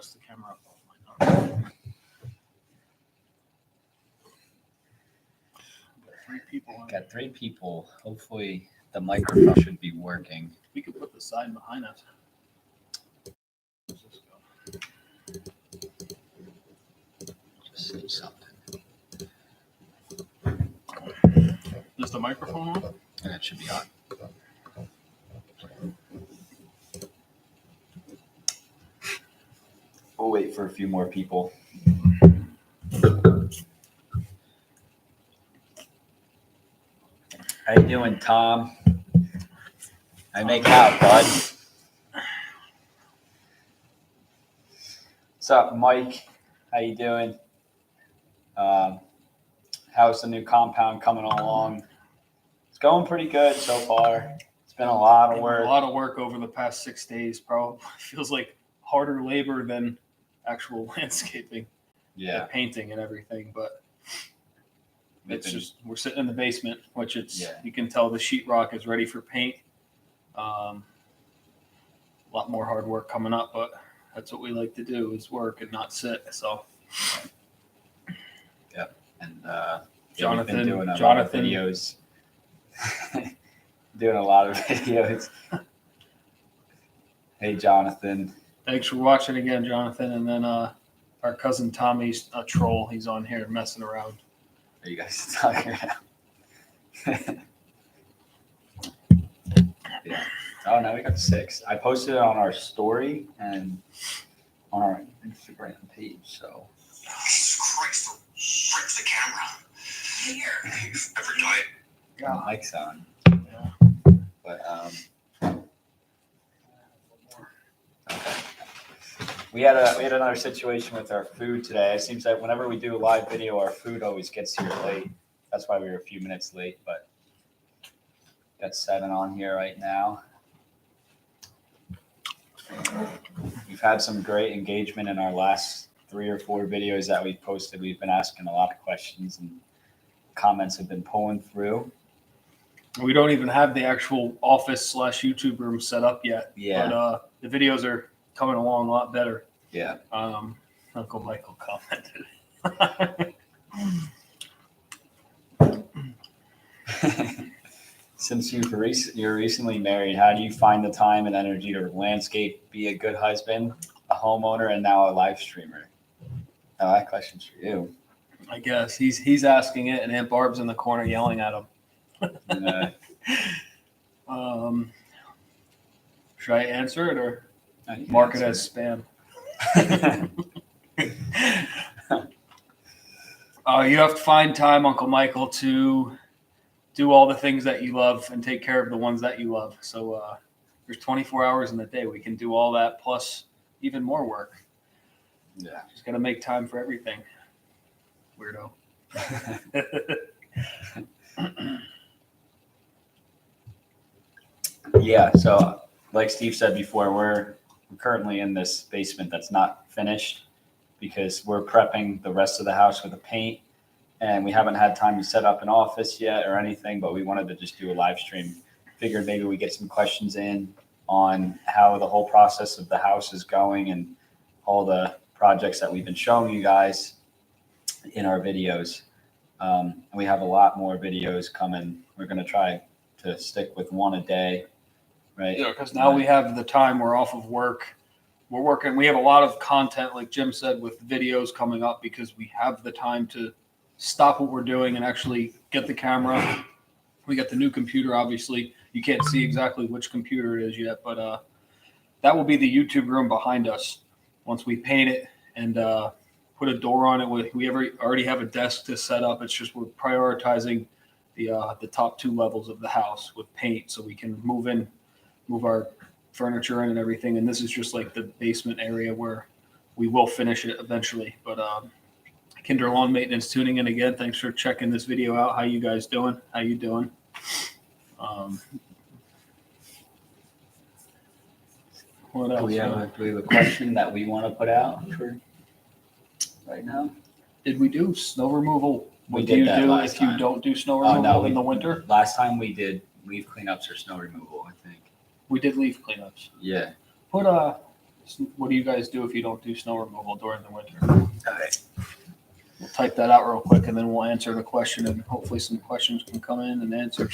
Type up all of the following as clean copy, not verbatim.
adjust the camera up. Got 3 people on. Got 3 people. Hopefully the microphone should be working. We could put the sign behind us. Just say something. Is the microphone on? And it should be on. We'll wait for a few more people. How you doing, Tom? I make out, bud. What's up, Mike? How you doing? How's the new compound coming along? It's going pretty good so far. It's been a lot of work. A lot of work over the past 6 days, probably. Feels like harder labor than actual landscaping. Yeah. And painting and everything, but we're sitting in the basement, which you can tell the sheetrock is ready for paint. A lot more hard work coming up, but that's what we like to do is work and not sit. So. Yep. And Jonathan, we've been doing a lot of videos. Doing a lot of videos. Hey, Jonathan. Thanks for watching again, Jonathan. And then our cousin Tommy's a troll. He's on here messing around. Are you guys talking about? Yeah. Oh, now we got 6. I posted it on our story and on our Instagram page. So. Jesus Christ! Frick the camera. Here. Ever tried? Yeah, the mic's on. Yeah. But okay. We had another situation with our food today. It seems that whenever we do a live video, our food always gets here late. That's why we were a few minutes late, but got 7 on here right now. We've had some great engagement in our last 3 or 4 videos that we've posted. We've been asking a lot of questions and comments have been pulling through. We don't even have the actual office / YouTube room set up yet. Yeah. But the videos are coming along a lot better. Yeah. Uncle Michael commented. Since you're recently married, how do you find the time and energy to landscape, be a good husband, a homeowner, and now a live streamer? Oh, that question's for you. I guess he's asking it, and Aunt Barb's in the corner yelling at him. Should I answer it or mark it as spam? You have to find time, Uncle Michael, to do all the things that you love and take care of the ones that you love. So there's 24 hours in the day. We can do all that plus even more work. Yeah. Just got to make time for everything. Weirdo. Yeah. So like Steve said before, we're currently in this basement that's not finished because we're prepping the rest of the house with the paint. And we haven't had time to set up an office yet or anything, but we wanted to just do a live stream. Figured maybe we get some questions in on how the whole process of the house is going and all the projects that we've been showing you guys in our videos. We have a lot more videos coming. We're going to try to stick with 1 a day, right? Yeah, because now we have the time. We're off of work. We're working. We have a lot of content, like Jim said, with videos coming up because we have the time to stop what we're doing and actually get the camera. We got the new computer, obviously. You can't see exactly which computer it is yet, but that will be the YouTube room behind us once we paint it and put a door on it. We already have a desk to set up. It's just we're prioritizing the top 2 levels of the house with paint so we can move our furniture in and everything. And this is just like the basement area where we will finish it eventually. But Kinder Lawn Maintenance tuning in again. Thanks for checking this video out. How you guys doing? How you doing? What else? Do we have a question that we want to put out for right now? Did we do snow removal? We What did do you that do last if time. you don't do snow Oh, removal no, in the winter? Last time we did leaf cleanups or snow removal, I think. We did leaf cleanups. Yeah. Put What do you guys do if you don't do snow removal during the winter? Okay. We'll type that out real quick, and then we'll answer the question, and hopefully some questions can come in and answer.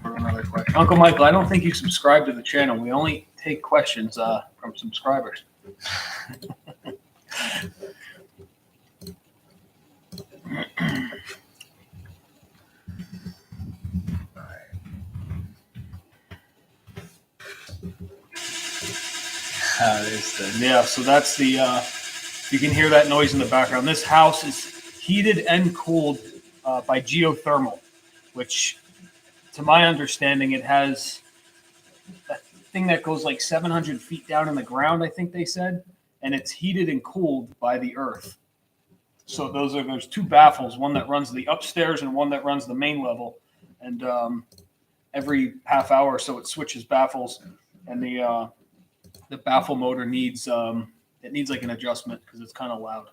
For another question. Uncle Michael, I don't think you subscribe to the channel. We only take questions from subscribers. Yeah, so that's the, you can hear that noise in the background. This house is heated and cooled by geothermal, which, to my understanding, it has a thing that goes like 700 feet down in the ground, I think they said, and it's heated and cooled by the earth. So there's two baffles, one that runs the upstairs and one that runs the main level. And every half hour or so it switches baffles, and the baffle motor needs like an adjustment because it's kind of loud.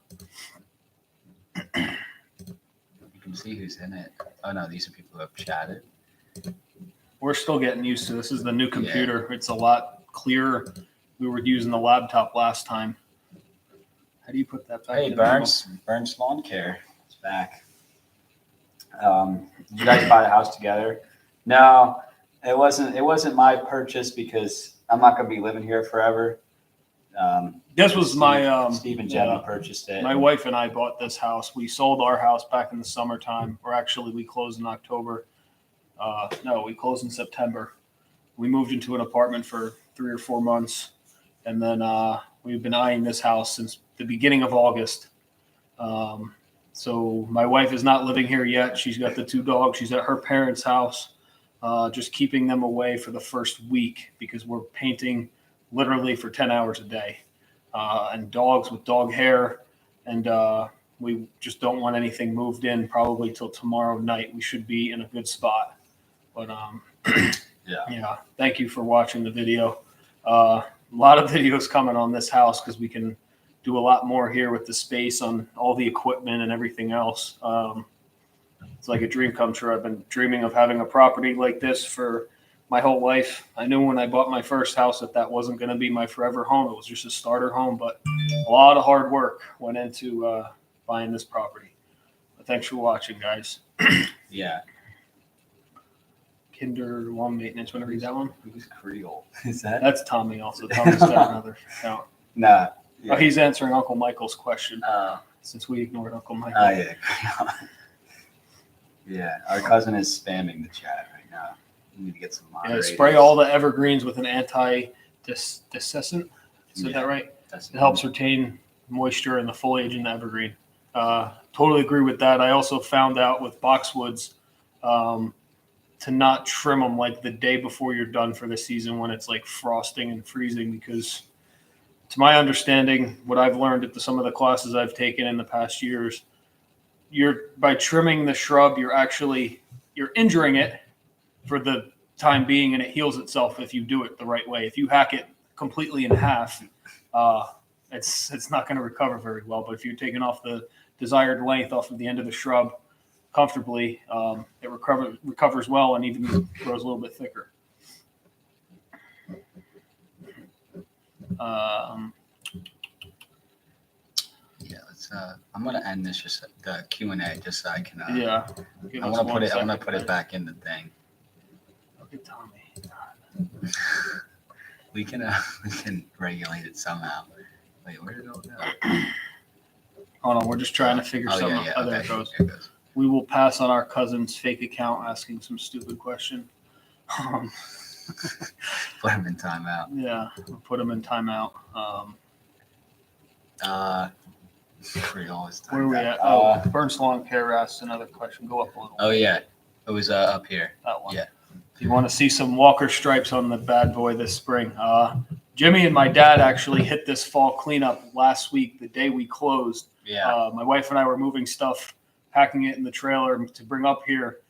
You can see who's in it. Oh no, these are people who have chatted. We're still getting used to this. This is the new computer. Yeah. It's a lot clearer. We were using the laptop last time. How do you put that back? Hey, Burns Lawn Care is back. Did you guys buy the house together? No, it wasn't my purchase because I'm not going to be living here forever. This was Steve and Jenny purchased it. My wife and I bought this house. We sold our house back in the summertime, or actually we closed in October. No, we closed in September. We moved into an apartment for 3 or 4 months, and then we've been eyeing this house since the beginning of August. So my wife is not living here yet. She's got the 2 dogs. She's at her parents' house, just keeping them away for the first week because we're painting literally for 10 hours a day. And dogs with dog hair, and we just don't want anything moved in probably till tomorrow night. We should be in a good spot. But yeah, thank you for watching the video. A lot of videos coming on this house because we can do a lot more here with the space on all the equipment and everything else. It's like a dream come true. I've been dreaming of having a property like this for my whole life. I knew when I bought my first house that wasn't going to be my forever home. It was just a starter home, but a lot of hard work went into buying this property. But thanks for watching, guys. Yeah. Kinder lawn maintenance. Want to read that one? Who's Creole? Is that? That's Tommy also. Tommy's got another account. Nah. Yeah. Oh, he's answering Uncle Michael's question since we ignored Uncle Michael. Oh, yeah. Yeah, our cousin is spamming the chat right now. We need to get some moderators. Yeah, spray all the evergreens with an anti-dissessant. Said that right? It helps retain moisture and the foliage in the evergreen. Totally agree with that. I also found out with boxwoods to not trim them like the day before you're done for the season when it's like frosting and freezing, because to my understanding, what I've learned at some of the classes I've taken in the past years, by trimming the shrub, you're injuring it for the time being, and it heals itself if you do it the right way. If you hack it completely in half, it's not going to recover very well. But if you're taking off the desired length off of the end of the shrub comfortably, it recovers well and even grows a little bit thicker. Yeah, let's. I'm gonna end this just the Q&A just so I can. Yeah. I want to put it back in the thing. Look at Tommy. We can regulate it somehow. Wait, where did it go? Hold on, we're just trying to figure something out. Oh, there it goes. We will pass on our cousin's fake account asking some stupid question. Put him in timeout. Yeah, we'll put him in timeout. Where are we at? Burns Lawn Care asked another question. Go up a little. Oh, yeah. It was up here. That one. Yeah. If you want to see some Walker stripes on the bad boy this spring. Jimmy and my dad actually hit this fall cleanup last week, the day we closed. Yeah. My wife and I were moving stuff, packing it in the trailer to bring up here.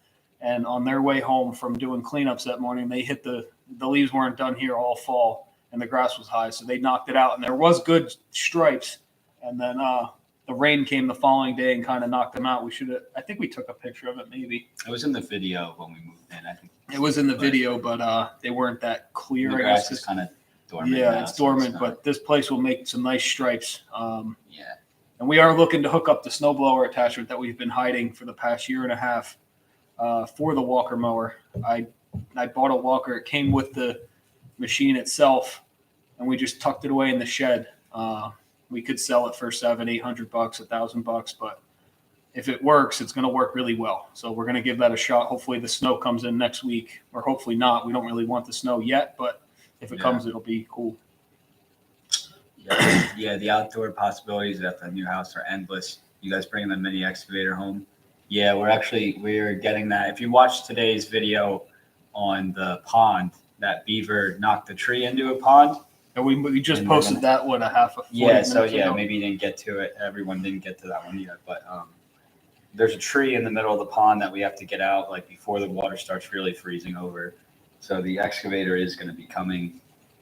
And on their way home from doing cleanups that morning, they hit the leaves weren't done here all fall, and the grass was high. So they knocked it out, and there was good stripes. And then the rain came the following day and kind of knocked them out. I think we took a picture of it. Maybe It was in the video when we moved in. I think it was in the video, but they weren't that clear. the I grass guess is kind of dormant. yeah, now, it's so dormant, not- but this place will make some nice stripes. yeah. And we are looking to hook up the snowblower attachment that we've been hiding for the past year and a half for the walker mower. I bought a walker. It came with the machine itself, and we just tucked it away in the shed. We could sell it for $700, $800, $1,000, but if it works, it's going to work really well. So we're going to give that a shot. Hopefully the snow comes in next week, or hopefully not. We don't really want the snow yet, but if it comes, it'll be cool. Yeah, the outdoor possibilities at the new house are endless. You guys bringing the mini excavator home? Yeah, we're getting that. If you watch today's video on the pond, that beaver knocked the tree into a pond. And we just And posted that, a 40 Yeah, so minutes ago? maybe you didn't get to it. Everyone didn't get to that one yet, but there's a tree in the middle of the pond that we have to get out like before the water starts really freezing over. So the excavator is going to be coming.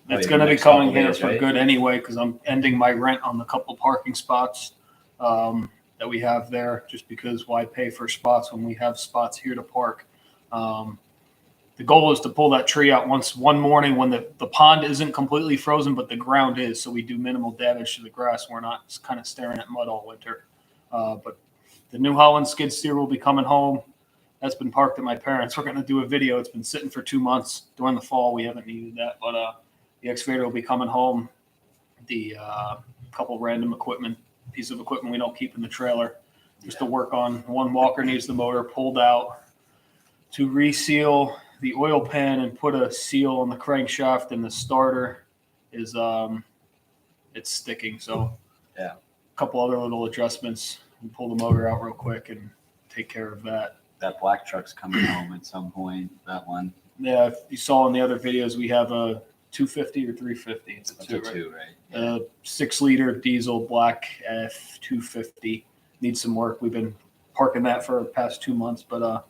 It's going to be coming here for good anyway, because I'm ending my rent on the couple parking spots that we have there, just because why pay for spots when we have spots here to park. The goal is to pull that tree out one morning when the pond isn't completely frozen, but the ground is, so we do minimal damage to the grass. We're not kind of staring at mud all winter. But the New Holland skid steer will be coming home. That's been parked at my parents'. We're going to do a video. It's been sitting for 2 months. During the fall, we haven't needed that, but the excavator will be coming home. The couple random piece of equipment we don't keep in the trailer, just to work on. One walker needs the motor pulled out to reseal the oil pan and put a seal on the crankshaft, and the starter is it's sticking. So Yeah. a couple other little adjustments and pull the motor out real quick and take care of that. That black truck's coming home at some point. That one. Yeah, if you saw in the other videos, we have a 250 or 350. It's a It's two, a right? 2, right? 6-liter diesel black F250 needs some work. We've been parking that for the past 2 months, but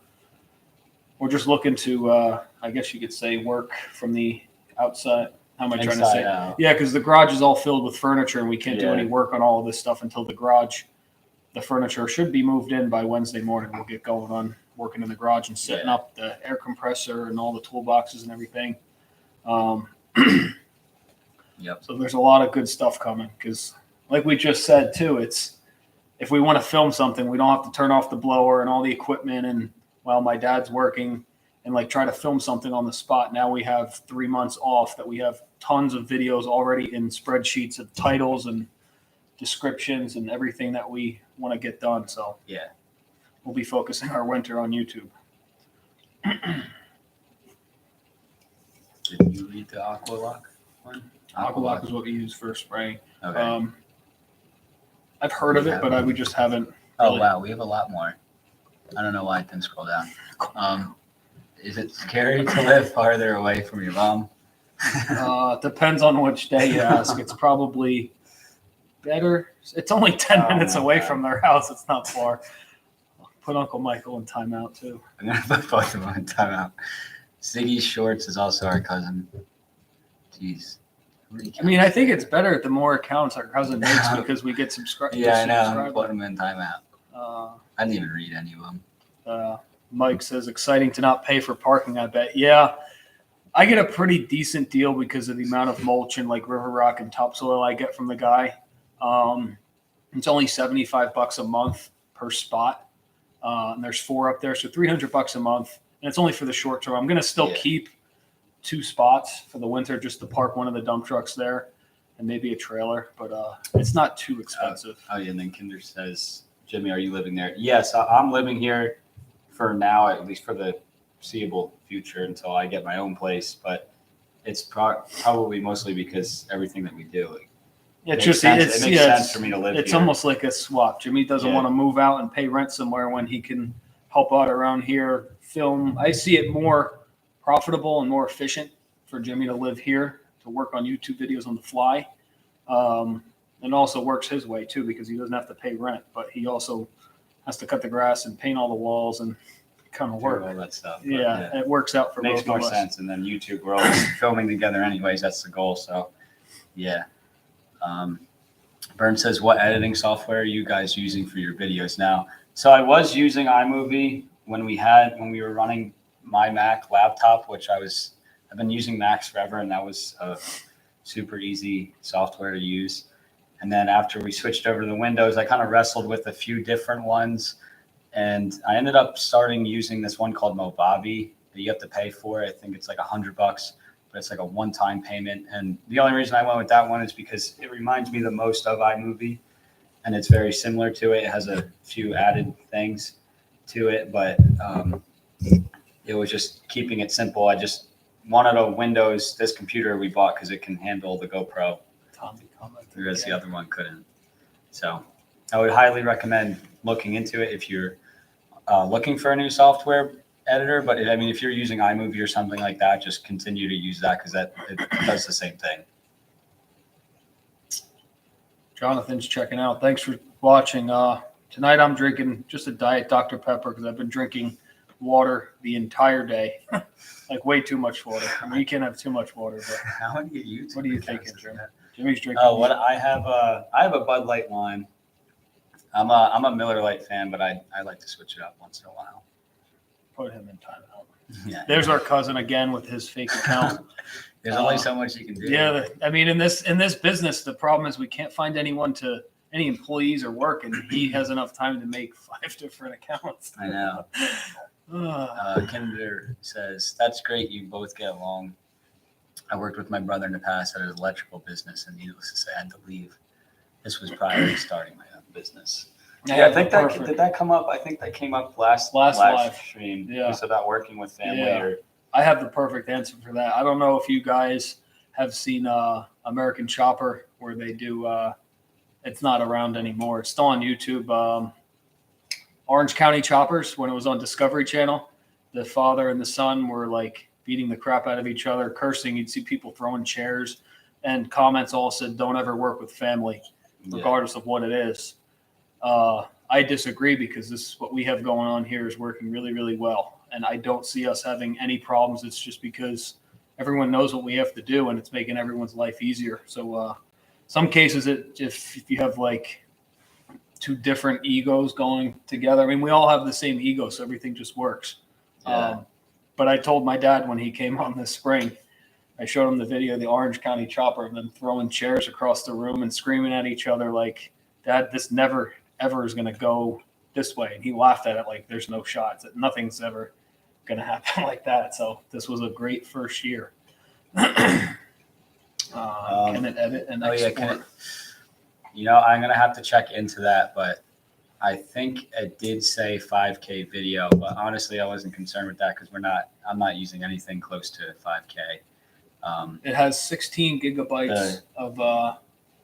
we're just looking to, I guess you could say, work from the outside. How am I trying to Inside say? out. Yeah, because the garage is all filled with furniture, and we can't do Yeah. any work on all of this stuff until the furniture should be moved in by Wednesday morning. We'll get going on working in the garage and setting Yeah. up the air compressor and all the toolboxes and everything. Yep. So there's a lot of good stuff coming, because like we just said too, it's if we want to film something, we don't have to turn off the blower and all the equipment and while my dad's working and like try to film something on the spot. Now we have 3 months off that we have tons of videos already in spreadsheets of titles and descriptions and everything that we want to get done. So Yeah. we'll be focusing our winter on YouTube. Did you read the Aqualock one? Aqualock is what we use for spraying. Okay. I've heard of it, but we just haven't. Oh really. wow, we have a lot more. I don't know why it didn't scroll down. Is it scary to live farther away from your mom? Depends on which day you ask. It's probably better. It's only 10 Oh minutes my away God. from their house. It's not far. Put Uncle Michael in timeout too. I'm gonna put both of them in timeout. Ziggy Shorts is also our cousin. Jeez. I mean, I think it's better the more accounts our cousin makes because we get subscribers. Yeah, I know. Put them in timeout. Uh, I didn't even read any of them. Mike says, exciting to not pay for parking, I bet. Yeah, I get a pretty decent deal because of the amount of mulch and like river rock and topsoil I get from the guy. It's only $75 a month per spot. And there's 4 up there, so $300 a month. And it's only for the short term. I'm going to still keep 2 spots for the winter just to park one of the dump trucks there and maybe a trailer, but it's not too expensive. Oh yeah, and then Kinder says, Jimmy, are you living there? Yes, I'm living here for now, at least for the foreseeable future until I get my own place. But it's probably mostly because everything that we do. Like, Yeah, it makes sense for me to live It's here. almost like a swap. Jimmy doesn't Yeah. want to move out and pay rent somewhere when he can help out around here, film. I see it more profitable and more efficient for Jimmy to live here, to work on YouTube videos on the fly. And also works his way too, because he doesn't have to pay rent, but he also has to cut the grass and paint all the walls and kind of do work. all that stuff. But, Yeah, it works out for makes both more of us. sense. And then YouTube, we're always filming together anyways. That's the goal. So, yeah. Vern says, what editing software are you guys using for your videos now? So I was using iMovie when we were running my Mac laptop, which I've been using Macs forever, and that was a super easy software to use. And then after we switched over to the Windows, I kind of wrestled with a few different ones, and I ended up starting using this one called Movavi that you have to pay for. I think it's like $100, but it's like a one-time payment. And the only reason I went with that one is because it reminds me the most of iMovie, and it's very similar to it. It has a few added things to it, but it was just keeping it simple. I just wanted a Windows, this computer we bought, because it can handle the GoPro, whereas the other one couldn't. So I would highly recommend looking into it if you're looking for a new software editor. But if you're using iMovie or something like that, just continue to use that, because it does the same thing. Jonathan's checking out. Thanks for watching. Tonight I'm drinking just a Diet Dr. Pepper because I've been drinking water the entire day. Like way too much water. I mean, you can't have too much water. But How many get you? what are you thinking, Jim? Jimmy's drinking. Oh, what I have a Bud Light Lime. I'm a Miller Lite fan, but I like to switch it up once in a while. Put him in timeout. Yeah. There's our cousin again with his fake account. There's only so much you can do. Yeah, I mean, in this business, the problem is we can't find any employees or work, and he has enough time to make 5 different accounts. I know. Kinder says, that's great. You both get along. I worked with my brother in the past at an electrical business, and needless to say, I had to leave. This was prior to starting my own business. Yeah, I think did that come up? I think that came up last live stream. Yeah. Just about working with family. Yeah. Or I have the perfect answer for that. I don't know if you guys have seen American Chopper, where they do. It's not around anymore. It's still on YouTube. Orange County Choppers, when it was on Discovery Channel, the father and the son were like beating the crap out of each other, cursing. You'd see people throwing chairs, and comments all said, "Don't ever work with family, regardless of what it is." I disagree, because this is what we have going on here is working really, really well. And I don't see us having any problems. It's just because everyone knows what we have to do, and it's making everyone's life easier. So some cases, if you have like 2 different egos going together, I mean, we all have the same ego, so everything just works. Yeah. But I told my dad when he came on this spring, I showed him the video of the Orange County Chopper of them throwing chairs across the room and screaming at each other like, "Dad, this never ever is going to go this way." And he laughed at it like there's no shots. Nothing's ever going to happen like that. So this was a great first year. Can it edit and export? I'm going to have to check into that, but I think it did say 5K video, but honestly, I wasn't concerned with that because I'm not using anything close to 5K. It has 16 gigabytes of.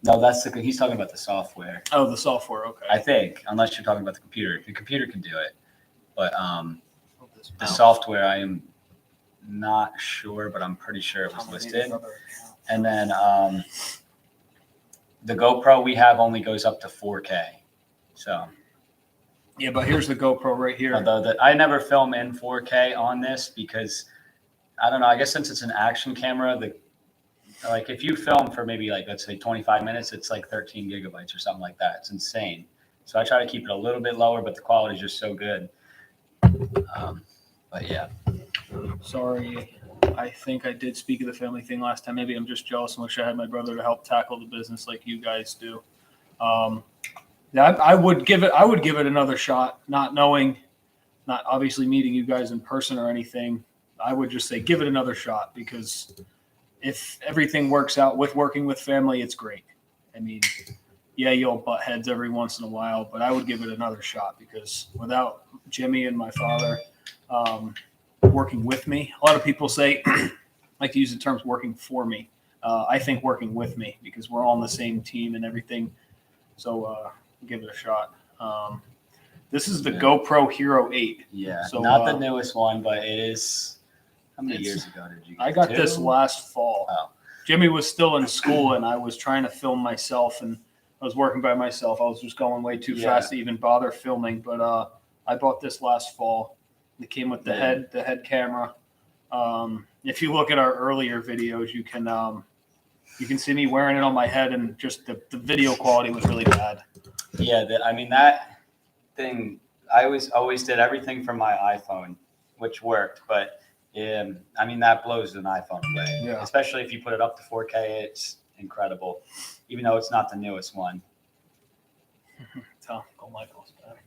No, he's talking about the software. Oh, the software. Okay. I think, unless you're talking about the computer. The computer can do it, but the software, I am not sure, but I'm pretty sure it was listed. And then the GoPro we have only goes up to 4K. So. Yeah, but here's the GoPro right here. Although I never film in 4K on this because I don't know. I guess since it's an action camera, like if you film for maybe like let's say 25 minutes, it's like 13 gigabytes or something like that. It's insane. So I try to keep it a little bit lower, but the quality is just so good. But yeah. Sorry, I think I did speak of the family thing last time. Maybe I'm just jealous and wish I had my brother to help tackle the business like you guys do. Yeah, I would give it another shot, not obviously meeting you guys in person or anything. I would just say give it another shot, because if everything works out with working with family, it's great. I mean, yeah, you'll butt heads every once in a while, but I would give it another shot, because without Jimmy and my father working with me, a lot of people say, like to use the terms working for me. I think working with me, because we're all on the same team and everything. So give it a shot. This is the GoPro Hero 8. Yeah, so, not the newest one, but it is. How many years ago did you get I got 2? this last fall. Oh. Jimmy was still in school, and I was trying to film myself, and I was working by myself. I was just going way too fast to even bother filming. But I bought this last fall. It came with the head camera. If you look at our earlier videos, you can You can see me wearing it on my head, and just the video quality was really bad. Yeah, I mean, that thing, I always did everything from my iPhone, which worked, but I mean, that blows an iPhone away. Yeah. Especially if you put it up to 4K, it's incredible, even though it's not the newest one. Tom, go Michael's back.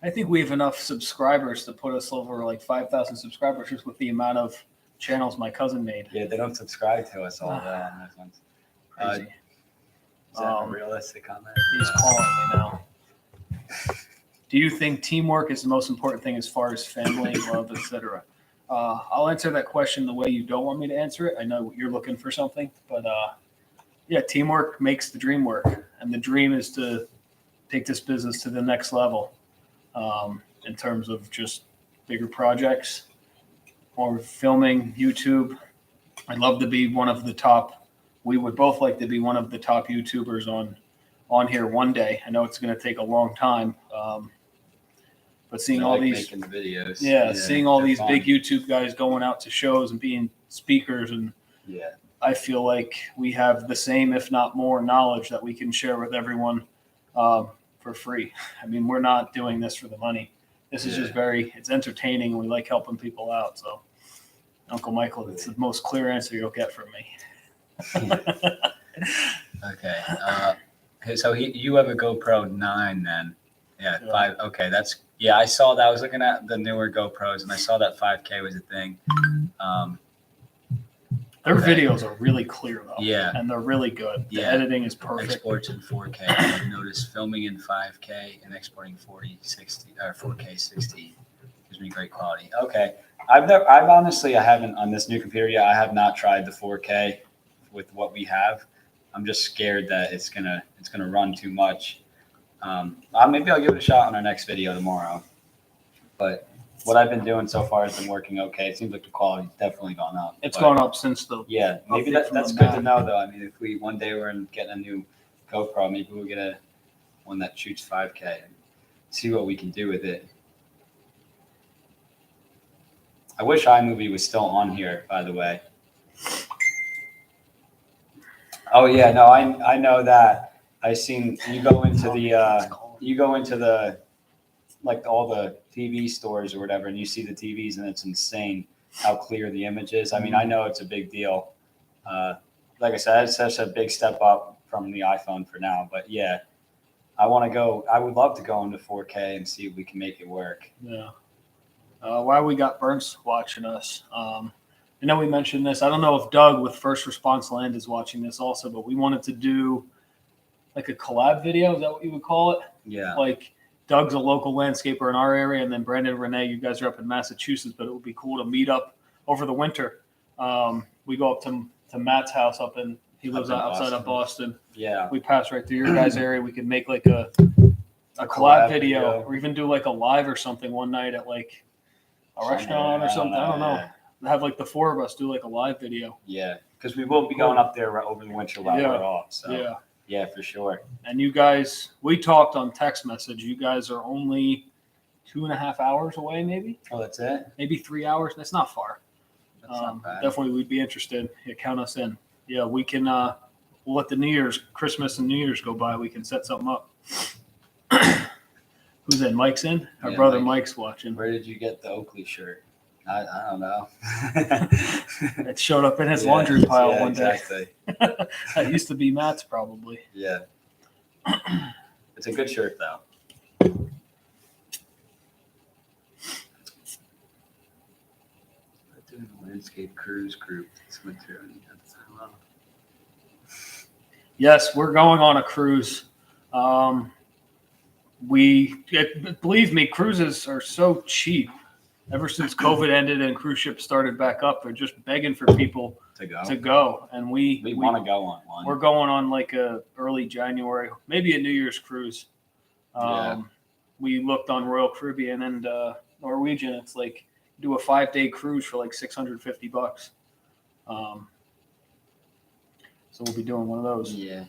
I think we have enough subscribers to put us over like 5,000 subscribers just with the amount of channels my cousin made. Yeah, they don't subscribe to us all that on those ones. Crazy. Is that a realistic comment? He's calling me now. Do you think teamwork is the most important thing as far as family, love, etc.? I'll answer that question the way you don't want me to answer it. I know you're looking for something, but yeah, teamwork makes the dream work, and the dream is to take this business to the next level in terms of just bigger projects or filming, YouTube. I'd love to be one of the top. We would both like to be one of the top YouTubers on here one day. I know it's going to take a long time, but seeing all these making the videos, seeing all these fun. big YouTube guys going out to shows and being speakers, and I feel like we have the same, if not more, knowledge that we can share with everyone for free. I mean, we're not doing this for the money. This is just it's entertaining, and we like helping people out. So, Uncle Michael, it's the most clear answer you'll get from me. Okay. So you have a GoPro 9 then? Yeah, 5. Okay, I saw that. I was looking at the newer GoPros, and I saw that 5K was a thing. Their videos are really clear though. Yeah. And they're really good. The editing is perfect. Exports in 4K. I've noticed filming in 5K and exporting 40/60 or 4K 60 gives me great quality. Okay. I haven't on this new computer yet. I have not tried the 4K with what we have. I'm just scared that it's gonna run too much. Maybe I'll give it a shot on our next video tomorrow. But what I've been doing so far has been working okay. It seems like the quality's definitely gone up. It's gone up since the maybe that's good to know though. I mean, if we one day we're getting a new GoPro, maybe we'll get one that shoots 5K and see what we can do with it. I wish iMovie was still on here, by the way. Oh yeah, no, I know that. I seen you go into the like all the TV stores or whatever, and you see the TVs, and it's insane how clear the image is. I mean, I know it's a big deal. Like I said, it's such a big step up from the iPhone for now. But yeah, I would love to go into 4K and see if we can make it work. Yeah. Why we got Burns watching us. I know we mentioned this. I don't know if Doug with First Response Land is watching this also, but we wanted to do like a collab video. Is that what you would call it? Yeah. Like Doug's a local landscaper in our area, and then Brandon and Renee, you guys are up in Massachusetts, but it would be cool to meet up over the winter. We go up to Matt's house he lives outside of Boston. Yeah. We pass right through your guys' area. We could make like a collab video or even do like a live or something one night at like a restaurant or something. I don't know. Yeah. Have like the four of us do like a live video. Yeah, because we will be going up there over the winter while we're off. So yeah, for sure. And you guys, we talked on text message. You guys are only 2.5 hours away, maybe. Oh, that's it? Maybe 3 hours. That's not far. That's not bad. Definitely, we'd be interested. Yeah, count us in. Yeah, we can. We'll let the Christmas and New Year's go by. We can set something up. Who's in? Mike's in. Our brother Mike's watching. Where did you get the Oakley shirt? I don't know. It showed up in his laundry pile one day. Exactly. That used to be Matt's probably. Yeah. It's a good shirt though. Doing a landscape cruise group this winter. Yes, we're going on a cruise. Believe me, cruises are so cheap. Ever since COVID ended and cruise ships started back up, they're just begging for people to go. And we want to go on one. We're going on like a early January, maybe a New Year's cruise. We looked on Royal Caribbean and Norwegian. It's like do a 5-day cruise for like $650. So we'll be doing one of those. Yeah.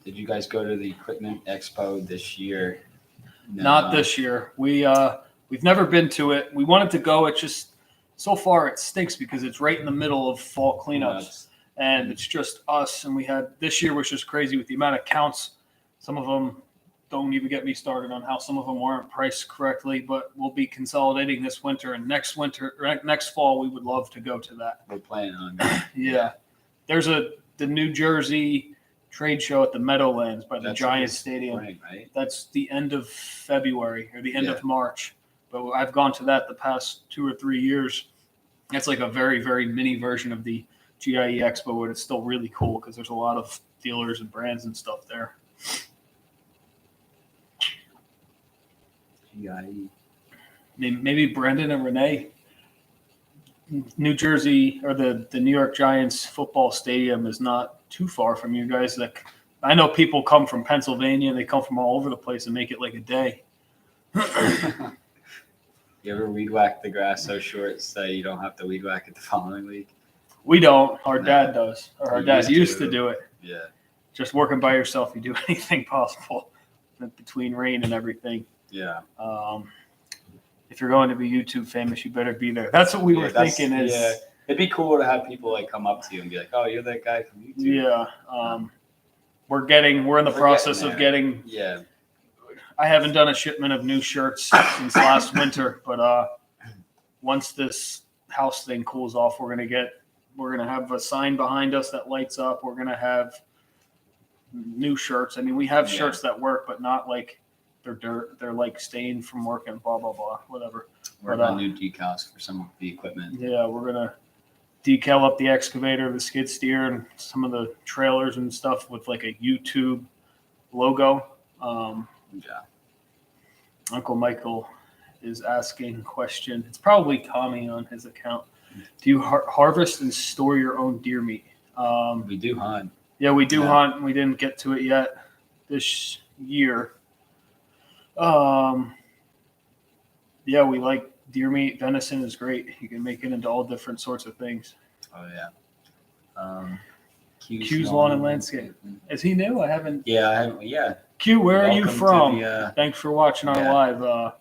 Did you guys go to the Equipment Expo this year? No. Not this year. We've never been to it. We wanted to go. It just so far it stinks because it's right in the middle of fall cleanups. and it's just us. And we had this year was just crazy with the amount of counts. Some of them don't even get me started on how some of them weren't priced correctly, but we'll be consolidating this winter, and next fall we would love to go to that. We're planning on going. Yeah, there's the New Jersey trade show at the Meadowlands by the That's Giants this Stadium. spring, right? That's the end of February or the end Yeah. of March. But I've gone to that the past 2 or 3 years. It's like a very, very mini version of the GIE Expo, but it's still really cool because there's a lot of dealers and brands and stuff there. GIE. Maybe Brendan and Renee. New Jersey or the New York Giants football stadium is not too far from you guys. Like, I know people come from Pennsylvania, they come from all over the place and make it like a day. You ever weed whack the grass so short so you don't have to weed whack it the following week? We don't. Our No. dad does. Or our He dad used to. to do it. Yeah. Just working by yourself, you do anything possible between rain and everything. Yeah. If you're going to be YouTube famous, you better be there. That's what we were thinking is, Yeah. It'd be cool to have people like come up to you and be like, "Oh, you're that guy from YouTube." yeah. We're in the process of getting, Yeah. I haven't done a shipment of new shirts since last winter, but once this house thing cools off, we're gonna have a sign behind us that lights up. We're gonna have new shirts. I mean, we have Yeah. shirts that work, but not like they're dirt. They're like stained from working, blah blah blah, whatever. We're But, on new decals for some of the equipment. Yeah, we're gonna decal up the excavator, the skid steer, and some of the trailers and stuff with like a YouTube logo. Yeah. Uncle Michael is asking a question. It's probably Tommy on his account. Do you harvest and store your own deer meat? We do hunt. Yeah, we do Yeah. hunt. We didn't get to it yet this year. Yeah, we like deer meat. Venison is great. You can make it into all different sorts of things. Oh yeah. Q's Lawn and Landscape. Is he new? I haven't. Yeah. Q, where are you Welcome to from? the, Thanks for watching our yeah. live.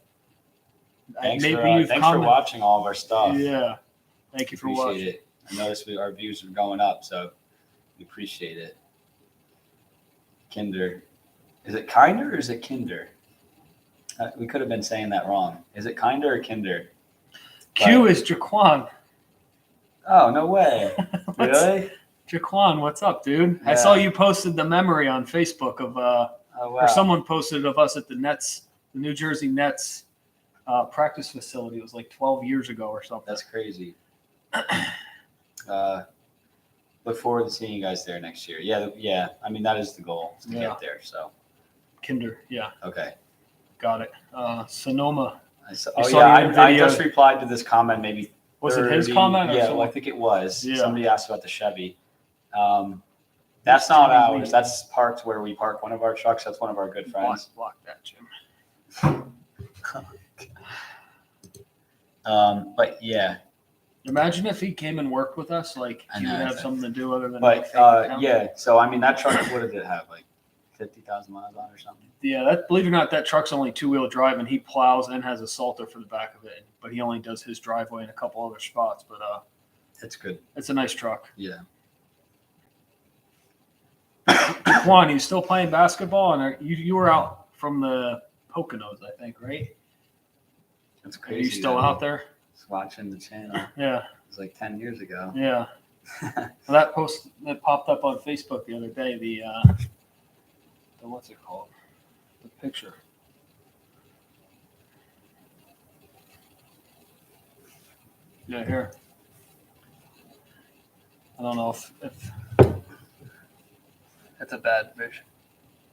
thanks maybe for, you've thanks for commented. watching all of our stuff. Yeah. Thank you for Appreciate watching. it. I noticed our views are going up, so we appreciate it. Kinder. Is it Kinder or is it Kinder? We could have been saying that wrong. Is it Kinder or Kinder? Q is Jaquan. Oh, no way. Really? Jaquan, what's up, dude? I Yeah. saw you posted the memory on Facebook of, Oh, wow. or someone posted of us at the Nets, the New Jersey Nets practice facility. It was like 12 years ago or something. That's crazy. Look forward to seeing you guys there next year. Yeah. I mean, that is the goal is to Yeah. get there. So, Kinder, yeah, okay. got it. Sonoma. Saw your I video. just replied to this comment maybe. Was it his 30 comment? Or Yeah, well, I someone? think it was. Yeah. Somebody asked about the Chevy. That's not ours. That's parked where we park one of our trucks. That's one of our good friends. Block that, Jim. But yeah, Imagine if he came and worked with us. Like, I he know, would have it's- something to do other than but like, take account. yeah. So I mean, that truck, what did it have? Like 50,000 miles on or something? Yeah, that, believe it or not, that truck's only 2-wheel drive, and he plows and has a salter for the back of it. But he only does his driveway and a couple other spots. But That's good. it's a nice truck. Yeah. Juan, you still playing basketball? And you were out from the Poconos, I think, right? That's Are crazy. you still that out there? I was watching the channel. It Yeah, was like 10 years ago. yeah. Well, that post that popped up on Facebook the other day. The what's it called? The picture. Yeah, here. I don't know if it's a bad vision.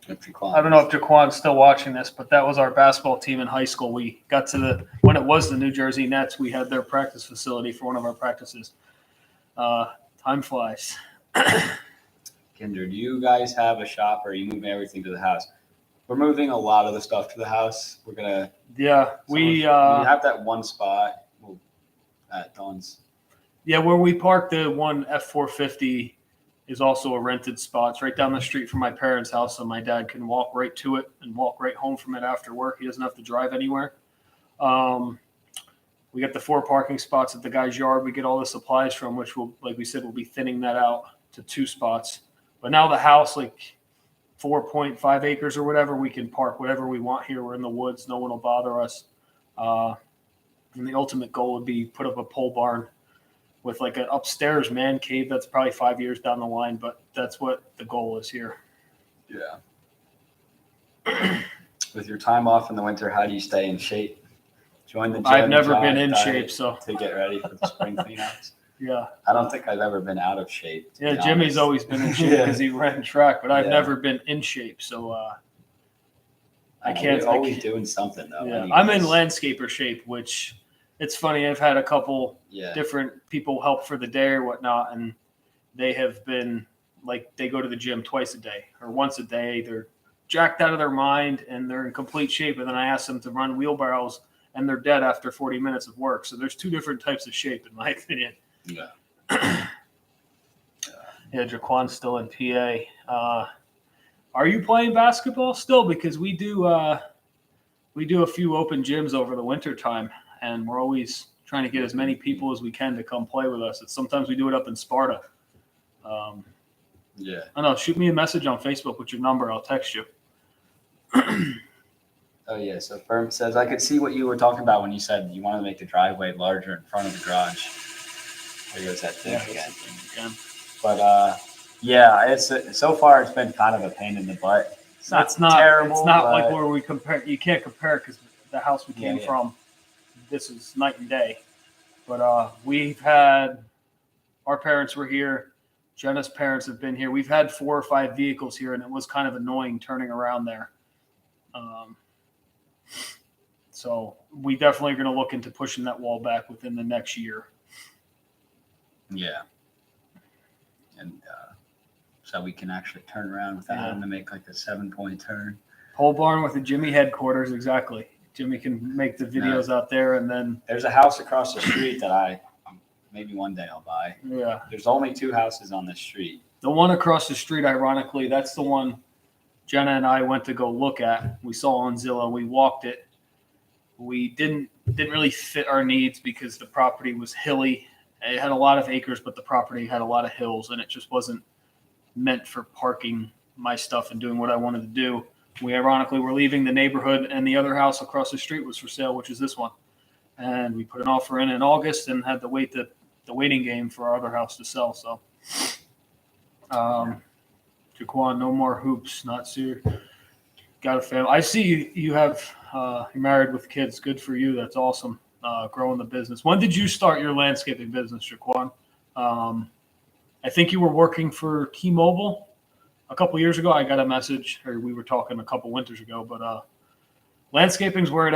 I don't know if Jaquan's still watching this, but that was our basketball team in high school. We got to when it was the New Jersey Nets, we had their practice facility for one of our practices. Time flies. Kinder, do you guys have a shop or are you moving everything to the house? We're moving a lot of the stuff to the house. We're gonna. Yeah, we have that one spot at Dawn's. Yeah, where we parked the one F450 is also a rented spot. It's right down the street from my parents' house, so my dad can walk right to it and walk right home from it after work. He doesn't have to drive anywhere. We got the 4 parking spots at the guy's yard. We get all the supplies from, which will, like we said, we'll be thinning that out to 2 spots. But now the house, like 4.5 acres or whatever, we can park whatever we want here. We're in the woods. No one will bother us. And the ultimate goal would be put up a pole barn with like an upstairs man cave. That's probably 5 years down the line, but that's what the goal is here. Yeah. With your time off in the winter, how do you stay in shape? Join the gym. I've never been diet in shape, so to get ready for the spring cleanouts. yeah. I don't think I've ever been out of shape. Yeah, Jimmy's always been in shape because he ran track, but I've Yeah. never been in shape, so I can't. We're always doing something though. Yeah. Anyways. I'm in landscaper shape, which it's funny. I've had a couple different people help for the day or whatnot, and they have been like they go to the gym twice a day or once a day. They're jacked out of their mind and they're in complete shape. And then I ask them to run wheelbarrows and they're dead after 40 minutes of work. So there's 2 different types of shape, in my opinion. Yeah. Yeah, Jaquan's still in PA. Are you playing basketball still? Because we do a few open gyms over the winter time, and we're always trying to get as many people as we can to come play with us. Sometimes we do it up in Sparta. Yeah. I know. Shoot me a message on Facebook with your number. I'll text you. Oh yeah. So Firm says I could see what you were talking about when you said you wanted to make the driveway larger in front of the garage. There goes that thing again. But yeah, it's so far it's been kind of a pain in the butt. It's not terrible. It's not like where we compare. You can't compare because the house we came from, this is night and day. But we've had our parents were here. Jenna's parents have been here. We've had 4 or 5 vehicles here, and it was kind of annoying turning around there. So we definitely are going to look into pushing that wall back within the next year. Yeah. And so we can actually turn around without having to make like a 7-point turn. Pole barn with a Jimmy headquarters, exactly. Jimmy can make the videos out there, and then there's a house across the street that maybe one day I'll buy. Yeah. There's only 2 houses on this street. The one across the street, ironically, that's the one Jenna and I went to go look at. We saw on Zillow. We walked it. We didn't really fit our needs because the property was hilly. It had a lot of acres, but the property had a lot of hills, and it just wasn't meant for parking my stuff and doing what I wanted to do. We ironically were leaving the neighborhood, and the other house across the street was for sale, which is this one. And we put an offer in August and had to wait the waiting game for our other house to sell. So, Jaquan, no more hoops, not serious. Got a family. I see you have you're married with kids. Good for you. That's awesome. Growing the business. When did you start your landscaping business, Jaquan? I think you were working for T-Mobile a couple years ago. I got a message, or we were talking a couple winters ago. But landscaping's where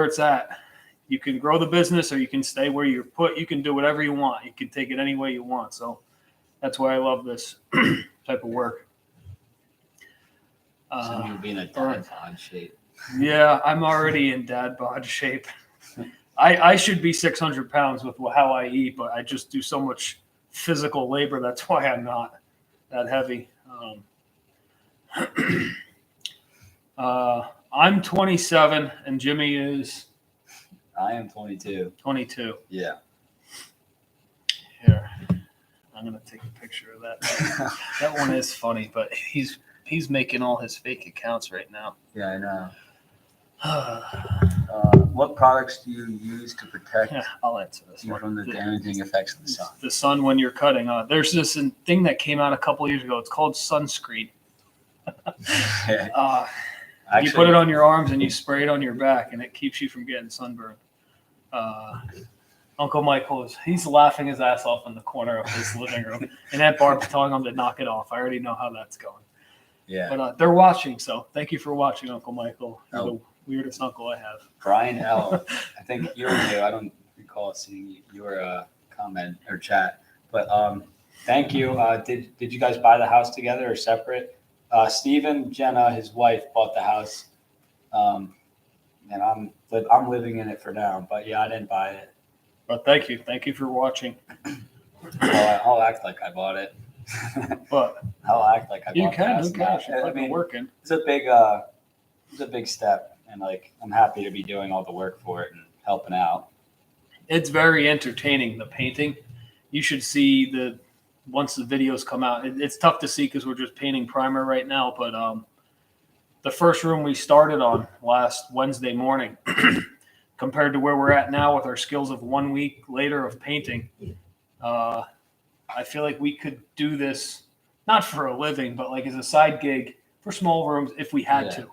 it's at. You can grow the business, or you can stay where you're put. You can do whatever you want. You can take it any way you want. So that's why I love this type of work. So you'll be in a dad bod shape. Yeah, I'm already in dad bod shape. I should be 600 pounds with how I eat, but I just do so much physical labor. That's why I'm not that heavy. I'm 27, and Jimmy is? I am 22. 22. Yeah. Here, I'm going to take a picture of that. That one is funny, but he's making all his fake accounts right now. Yeah, I know. What products do you use to protect I'll answer this you from the damaging effects of the sun? The sun when you're cutting. There's this thing that came out a couple years ago. It's called sunscreen. You put it on your arms and you spray it on your back, and it keeps you from getting sunburned. Uncle Michael he's laughing his ass off in the corner of his living room, and Aunt Barb's telling him to knock it off. I already know how that's going. Yeah. But they're watching, so thank you for watching, Uncle Michael. You're the weirdest uncle I have. Brian L. I think you were new. I don't recall seeing your comment or chat, but thank you. Did you guys buy the house together or separate? Steven, Jenna, his wife, bought the house, and I'm living in it for now. But yeah, I didn't buy it. But thank you for watching. Well, I'll act like I bought it. But I'll act like I bought you can. the house. I mean, working. It's a big step, and like I'm happy to be doing all the work for it and helping out. It's very entertaining. The painting, you should see once the videos come out. It's tough to see because we're just painting primer right now. But the first room we started on last Wednesday morning, compared to where we're at now with our skills of 1 week later of painting, I feel like we could do this not for a living, but like as a side gig for small rooms if we had to.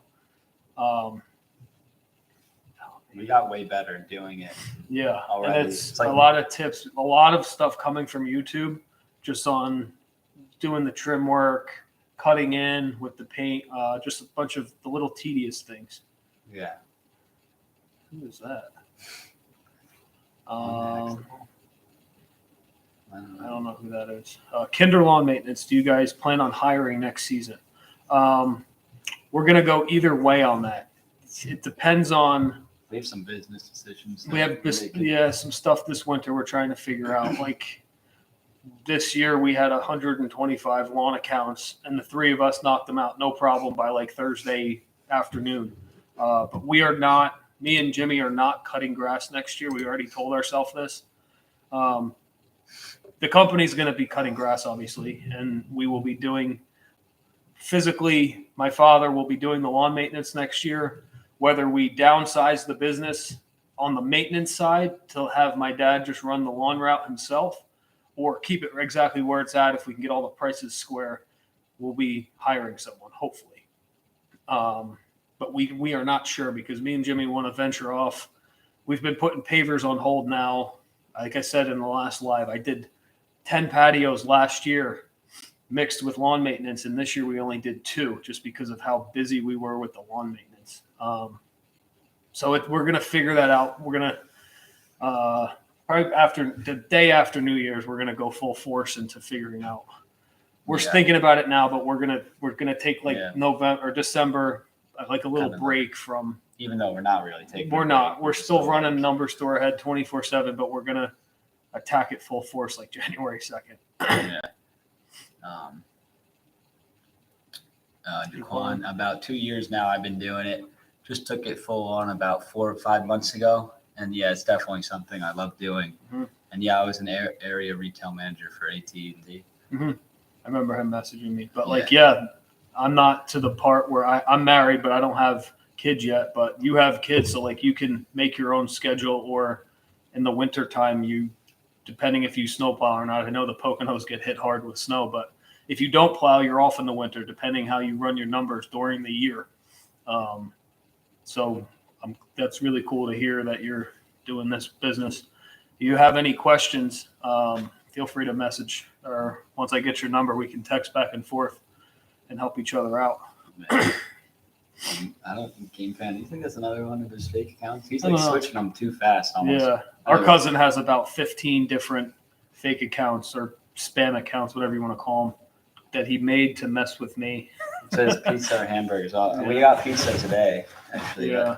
We got way better at doing it. Yeah, already. And it's like a lot of tips, a lot of stuff coming from YouTube, just on doing the trim work, cutting in with the paint, just a bunch of the little tedious things. Yeah. Who is that? I I don't know who that is. Kinder Lawn Maintenance. Do you guys plan on hiring next season? We're going to go either way on that. It depends on. We have some business decisions. We have some stuff this winter we're trying to figure out. Like this year, we had 125 lawn accounts, and the three of us knocked them out no problem by like Thursday afternoon. But we are not. Me and Jimmy are not cutting grass next year. We already told ourselves this. The company's going to be cutting grass, obviously, and we will be doing physically. My father will be doing the lawn maintenance next year. Whether we downsize the business on the maintenance side to have my dad just run the lawn route himself, or keep it exactly where it's at if we can get all the prices square, we'll be hiring someone, hopefully. But we are not sure because me and Jimmy want to venture off. We've been putting pavers on hold now. Like I said in the last live, I did 10 patios last year mixed with lawn maintenance, and this year we only did 2 just because of how busy we were with the lawn maintenance. So we're going to figure that out. We're going to probably after the day after New Year's, we're going to go full force into figuring out. We're thinking about it now, but we're gonna take like November or December, like a little break from. Even though we're not really taking. We're not. We're still running number store ahead 24/7, but we're gonna attack it full force like January 2nd. Yeah. Duquan, about 2 years now I've been doing it. Just took it full on about 4 or 5 months ago. And yeah, it's definitely something I love doing. Mm-hmm. And yeah, I was an area retail manager for AT&T. Mm-hmm. I remember him messaging me. But I'm not to the part where I'm married, but I don't have kids yet. But you have kids, so like you can make your own schedule, or in the winter time, depending if you snowplow or not. I know the Poconos get hit hard with snow, but if you don't plow, you're off in the winter, depending how you run your numbers during the year. That's really cool to hear that you're doing this business. If you have any questions, feel free to message, or once I get your number, we can text back and forth and help each other out. I don't think Game Fan. Do you think that's another one of his fake accounts? He's like switching them too fast. Almost. Yeah, our cousin has about 15 different fake accounts or spam accounts, whatever you want to call them, that he made to mess with me. It says pizza or hamburgers. We got pizza today, actually. Yeah.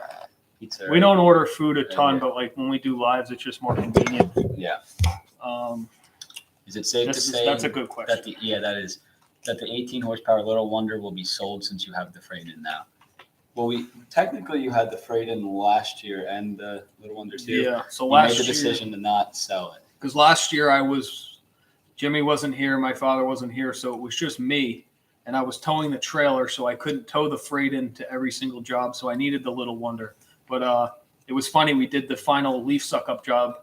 Pizza. We don't order food a ton, but like when we do lives, it's just more convenient. Yeah. Is it safe to say that's a good question? That the 18 horsepower Little Wonder will be sold since you have the freight in now? Well, you had the freight in last year and the Little Wonder too. Yeah. So you made the decision to not sell it. Because last year Jimmy wasn't here, my father wasn't here, so it was just me, and I was towing the trailer, so I couldn't tow the freight into every single job, so I needed the Little Wonder. But it was funny, we did the final leaf suck-up job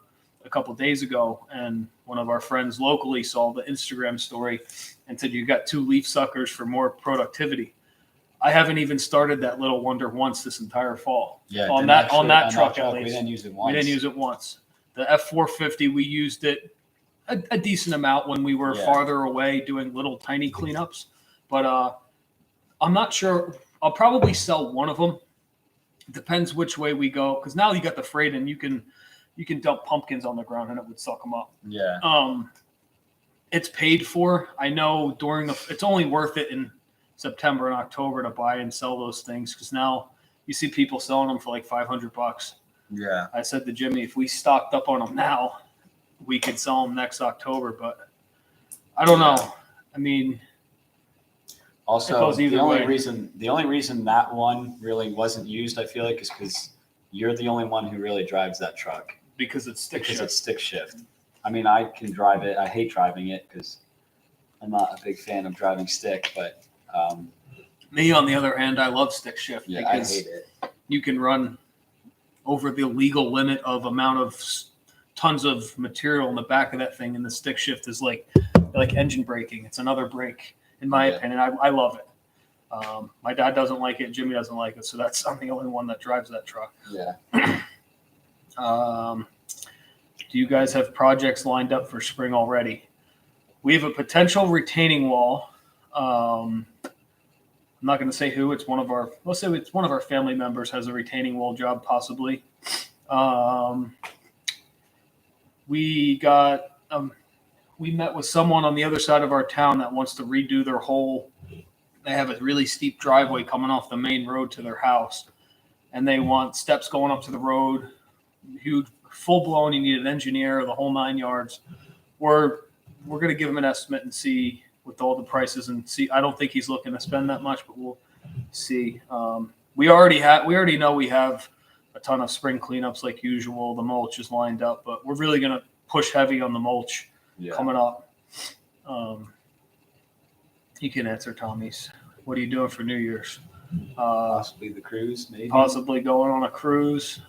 a couple days ago, and one of our friends locally saw the Instagram story and said, you got 2 leaf suckers for more productivity. I haven't even started that Little Wonder once this entire fall. Yeah, on that truck at least. We didn't use it once. The F450, we used it a decent amount when we were farther away doing little tiny cleanups. But I'm not sure. I'll probably sell one of them. It depends which way we go, because now you got the freight and you can dump pumpkins on the ground and it would suck them up. Yeah. It's paid for. I know it's only worth it in September and October to buy and sell those things, because now you see people selling them for like $500. Yeah. I said to Jimmy, if we stocked up on them now, we could sell them next October, but I don't know. I mean, also the only reason that one really wasn't used, I feel like, is because you're the only one who really drives that truck. Because it's stick shift. I mean, I can drive it. I hate driving it because I'm not a big fan of driving stick, but Me, on the other hand, I love stick shift yeah, I because hate it. you can run over the legal limit of amount of tons of material in the back of that thing, and the stick shift is like engine braking. It's another brake, in my Yeah. opinion. I love it. My dad doesn't like it. Jimmy doesn't like it, so I'm the only one that drives that truck. Yeah. Do you guys have projects lined up for spring already? We have a potential retaining wall. I'm not going to say who. It's let's say it's one of our family members has a retaining wall job, possibly. We met with someone on the other side of our town that wants to redo their whole. They have a really steep driveway coming off the main road to their house, and they want steps going up to the road. Huge, full blown. You need an engineer, the whole 9 yards. We're going to give him an estimate and see with all the prices and see. I don't think he's looking to spend that much, but we'll see. We already know we have a ton of spring cleanups like usual. The mulch is lined up, but we're really going to push heavy on the mulch coming up. You can answer Tommy's. What are you doing for New Year's? Possibly the cruise, maybe. Possibly going on a cruise.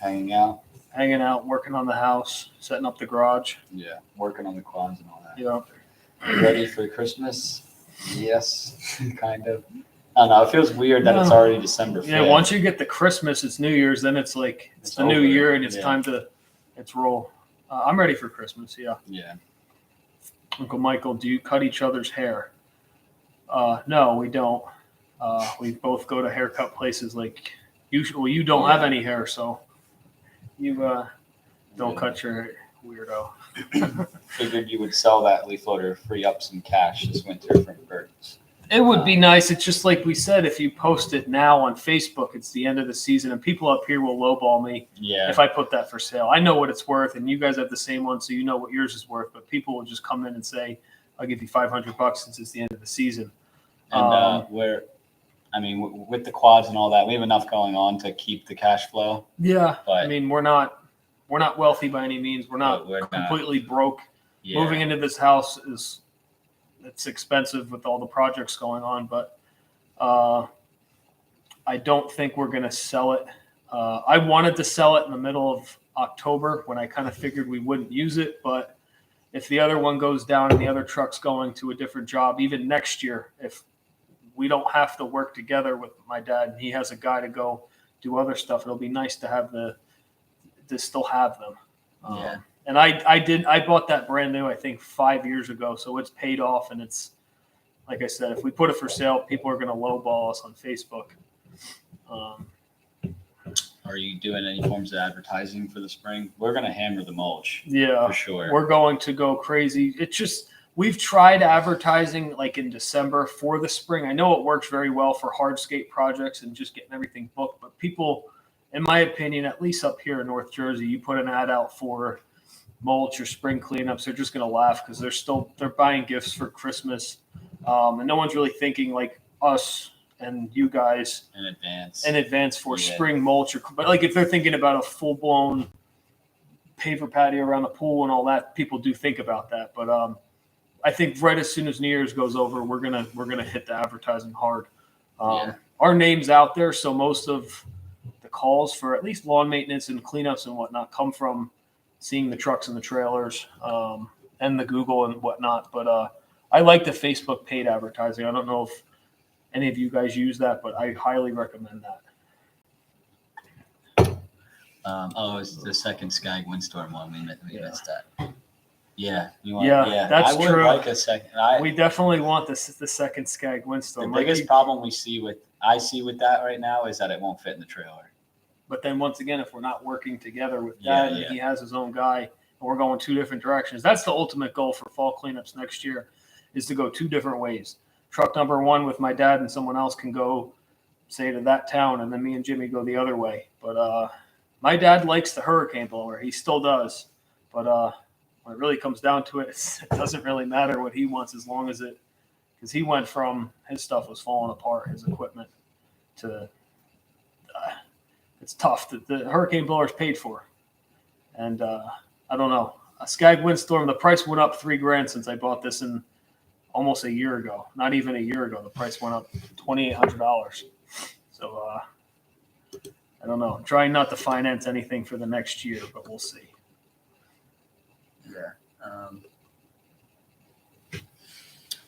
Hanging out, Working on the house, setting up the garage. Yeah, working on the quads and all that. Yeah. Ready for Christmas? Yes, kind of. I don't know. It feels weird that it's already December 5th. Yeah, once you get the Christmas, it's New Year's, then it's like it's the over. new year and it's Yeah. time to roll. I'm ready for Christmas, yeah. Yeah. Uncle Michael, do you cut each other's hair? No, we don't. We both go to haircut places like usually. You don't have any hair, so you don't cut your hair, weirdo. Figured you would sell that leaf loader, free up some cash this winter from birds. It would be nice. It's just like we said, if you post it now on Facebook, it's the end of the season, and people up here will lowball me if I put that for sale. I know what it's worth, and you guys have the same one, so you know what yours is worth. But people will just come in and say, "I'll give you $500 since it's the end of the season." And with the quads and all that, we have enough going on to keep the cash flow. Yeah, But I mean, we're not wealthy by any means. We're not completely broke. Yeah. Moving into this house it's expensive with all the projects going on, but I don't think we're going to sell it. I wanted to sell it in the middle of October when I kind of figured we wouldn't use it, but if the other one goes down and the other truck's going to a different job, even next year, if we don't have to work together with my dad and he has a guy to go do other stuff, it'll be nice to have to still have them. Yeah. And I bought that brand new, I think 5 years ago. So it's paid off. And it's, like I said, if we put it for sale, people are going to lowball us on Facebook. Are you doing any forms of advertising for the spring? We're going to hammer the mulch. Yeah, for sure. We're going to go crazy. It's just, we've tried advertising like in December for the spring. I know it works very well for hardscape projects and just getting everything booked, but people, in my opinion, at least up here in North Jersey, you put an ad out for mulch or spring cleanups, they're just going to laugh because they're buying gifts for Christmas. And no one's really thinking like us and you guys in advance for spring mulch. But like if they're thinking about a full blown paver patio around the pool and all that, people do think about that. But I think right as soon as New Year's goes over, we're gonna hit the advertising hard. Our name's out there, so most of the calls for at least lawn maintenance and cleanups and whatnot come from seeing the trucks and the trailers and the Google and whatnot. But I like the Facebook paid advertising. I don't know if any of you guys use that, but I highly recommend that. It's the second Skag windstorm one. We missed that. Yeah. That's I would true. like a second. We definitely want the second Skag windstorm. The biggest problem I see with that right now is that it won't fit in the trailer. But then once again, if we're not working together with Dad and he has his own guy and we're going two different directions, that's the ultimate goal for fall cleanups next year is to go two different ways. Truck number one with my dad and someone else can go, say, to that town, and then me and Jimmy go the other way. But my dad likes the hurricane blower. He still does. But when it really comes down to it, it doesn't really matter what he wants as long as because he went from his stuff was falling apart, his equipment, to it's tough. The hurricane blower is paid for. And I don't know. A Skag windstorm, the price went up $3,000 since I bought this in almost a year ago. Not even a year ago, the price went up $2,800. So I don't know. I'm trying not to finance anything for the next year, but we'll see. Yeah.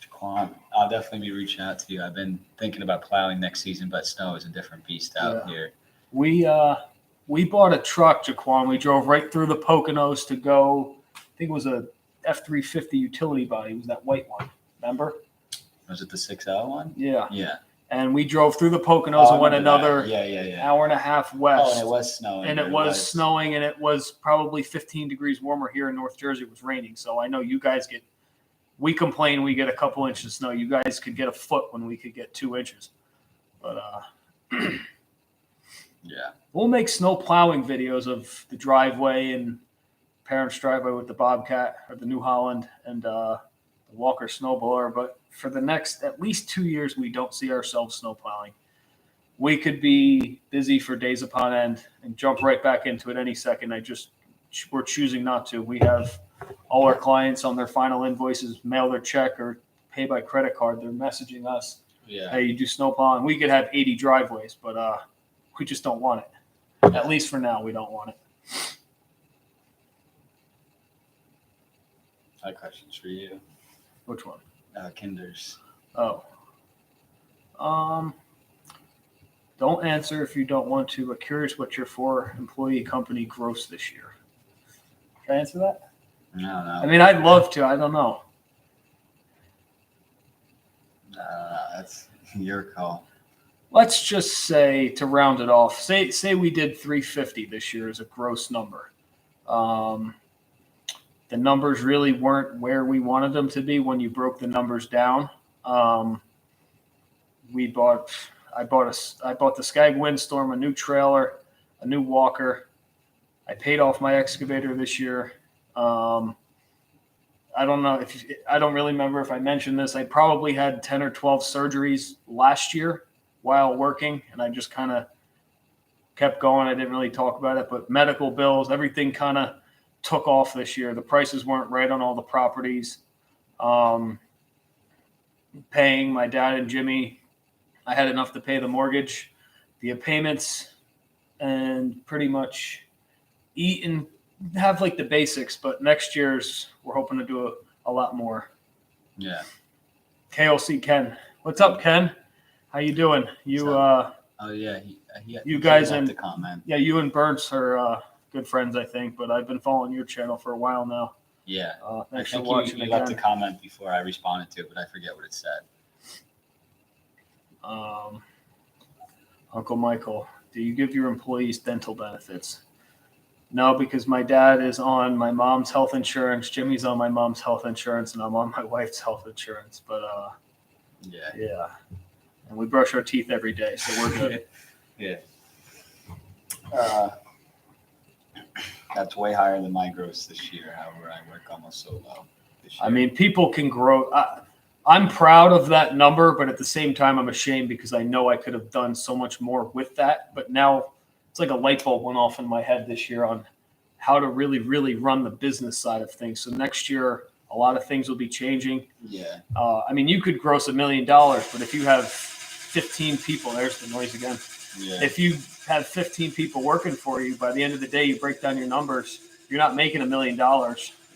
Jaquan, I'll definitely be reaching out to you. I've been thinking about plowing next season, but snow is a different beast out here. We bought a truck, Jaquan. We drove right through the Poconos to go. I think it was a F-350 utility body. It was that white one. Remember? Was it the 6L one? Yeah. Yeah. And we drove through the Poconos and went another hour and a half west. Oh, and it was snowing. And it was snowing, and it was probably 15 degrees warmer here in North Jersey. It was raining. So I know you guys we complain we get a couple inches of snow. You guys could get a foot when we could get 2 inches. But yeah. We'll make snow plowing videos of the driveway and parents' driveway with the Bobcat or the New Holland and the Walker snowblower. But for the next at least 2 years, we don't see ourselves snow plowing. We could be busy for days upon end and jump right back into it any second. We're choosing not to. We have all our clients on their final invoices, mail their check or pay by credit card. They're messaging us, hey, you do snow plowing. We could have 80 driveways, but we just don't want it. At least for now, we don't want it. I have questions for you. Which one? Kinders. Oh. Don't answer if you don't want to, but curious what your 4-employee company gross this year. Can I answer that? No. I mean, I'd love to. I don't know. That's your call. Let's just say, to round it off, say we did 350 this year as a gross number. The numbers really weren't where we wanted them to be when you broke the numbers down. I bought the Skag Windstorm, a new trailer, a new walker. I paid off my excavator this year. I don't know I don't really remember if I mentioned this. I probably had 10 or 12 surgeries last year while working, and I just kind of kept going. I didn't really talk about it, but medical bills, everything kind of took off this year. The prices weren't right on all the properties. Paying my dad and Jimmy, I had enough to pay the mortgage, the payments, and pretty much eat and have like the basics. But next year's, we're hoping to do a lot more. Yeah. KLC Ken. What's up, Ken? How you doing? You Oh yeah, you guys left and a comment. Yeah, you and Burns are good friends, I think. But I've been following your channel for a while now. Yeah. Thanks I for think watching. you left a comment before I responded to it, but I forget what it said. Uncle Michael, do you give your employees dental benefits? No, because my dad is on my mom's health insurance, Jimmy's on my mom's health insurance, and I'm on my wife's health insurance. But yeah. And we brush our teeth every day, so we're good. Yeah. That's way higher than my gross this year. However, I work almost so low this year. I mean, people can grow. I'm proud of that number, but at the same time, I'm ashamed because I know I could have done so much more with that. But now it's like a light bulb went off in my head this year on how to really, really run the business side of things. So next year, a lot of things will be changing. Yeah. I mean, you could gross $1 million, but if you have 15 people, there's the noise again. Yeah. If you have 15 people working for you, by the end of the day, you break down your numbers, you're not making $1 million.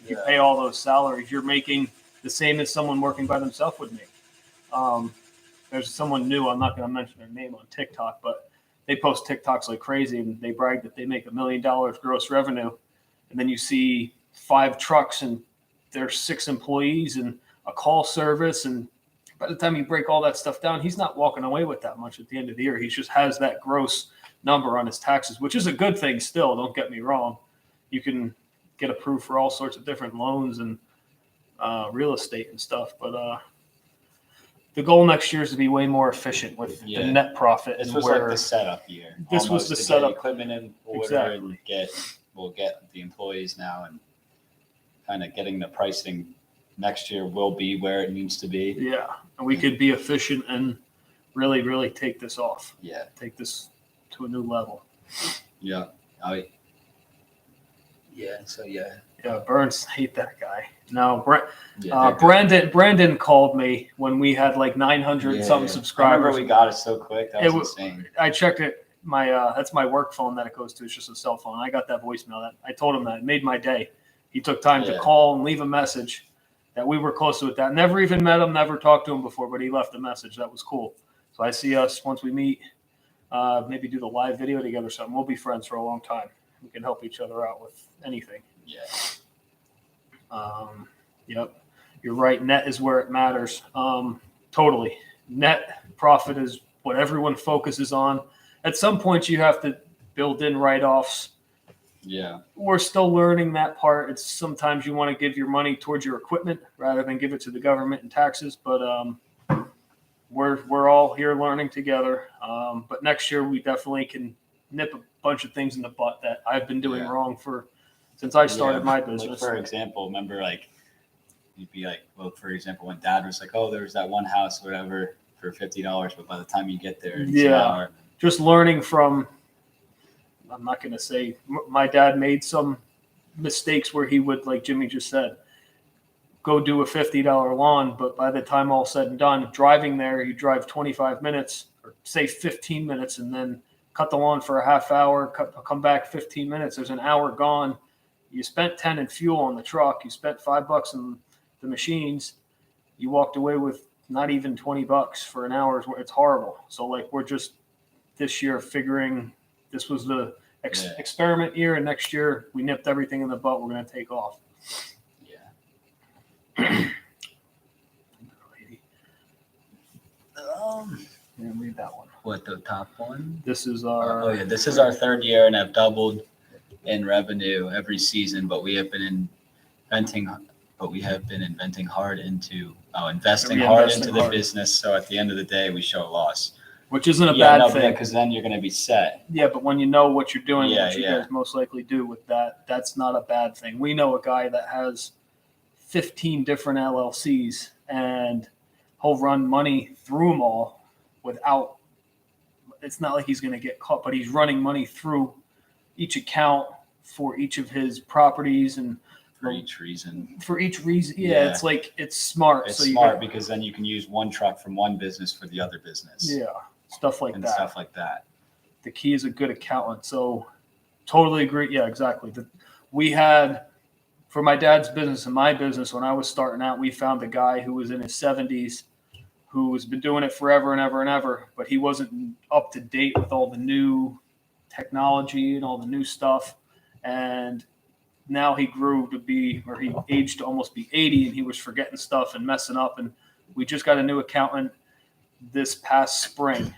You pay all those salaries, you're making the same as someone working by themselves would make. There's someone new, I'm not going to mention their name on TikTok, but they post TikToks like crazy and they brag that they make $1 million gross revenue. And then you see 5 trucks and there's 6 employees and a call service. And by the time you break all that stuff down, he's not walking away with that much at the end of the year. He just has that gross number on his taxes, which is a good thing still. Don't get me wrong. You can get approved for all sorts of different loans and real estate and stuff. But the goal next year is to be way more efficient with the net profit. This was like the setup year. This was the setup. Equipment in order Exactly. and we'll get the employees now and kind of getting the pricing next year will be where it needs to be. Yeah. And we could be efficient and really, really take this off. Yeah. Take this to a new level. Yeah. Yeah. So yeah. Yeah. Burns, hate that guy. No, Yeah, they're good. Brandon called me when we had like 900 something I subscribers. remember we got it so quick. That was insane. I checked it. That's my work phone that it goes to. It's just a cell phone. I got that voicemail. That I told him that it made my day. He took time to call and leave a message that we were close with that. Never even met him, never talked to him before, but he left a message. That was cool. So I see us once we meet, maybe do the live video together or something. We'll be friends for a long time. We can help each other out with anything. Yeah. Yep. You're right. Net is where it matters. Totally. Net profit is what everyone focuses on. At some point, you have to build in write-offs. Yeah. We're still learning that part. It's sometimes you want to give your money towards your equipment rather than give it to the government in taxes. But we're all here learning together. But next year, we definitely can nip a bunch of things in the butt that I've been doing wrong since I started my business. Like for example, remember you'd be like, well, for example, when Dad was like, oh, there was that one house, whatever, for $50, but by the time you get there, it's an hour. Just learning from. I'm not going to say my dad made some mistakes where he would, like Jimmy just said, go do a $50 lawn. But by the time all said and done, driving there, you drive 25 minutes or say 15 minutes and then cut the lawn for a half hour, come back 15 minutes. There's an hour gone. You spent 10 in fuel on the truck. You spent $5 in the machines. You walked away with not even $20 for an hour. It's horrible. So we're just this year figuring this was the experiment year, and next year we nipped everything in the butt. We're going to take off. Yeah. Read that one. What, the top one? This is our. This is our third year, and I've doubled in revenue every season. But we have been investing hard into the business. So at the end of the day, we show a loss. Which isn't a bad thing. Because then you're going to be set. Yeah, but when you know what you're doing, what you guys most likely do with that, that's not a bad thing. We know a guy that has 15 different LLCs, and he'll run money through them all without – it's not like he's going to get caught, but he's running money through each account for each of his properties and – For each reason. It's like it's smart. It's smart because then you can use one truck from one business for the other business. Yeah. Stuff like that. The key is a good accountant. So totally agree. Yeah, exactly. We had, for my dad's business and my business, when I was starting out, we found a guy who was in his 70s who has been doing it forever and ever and ever, but he wasn't up to date with all the new technology and all the new stuff. And now he grew to be, or he aged to almost be 80, and he was forgetting stuff and messing up. And we just got a new accountant this past spring.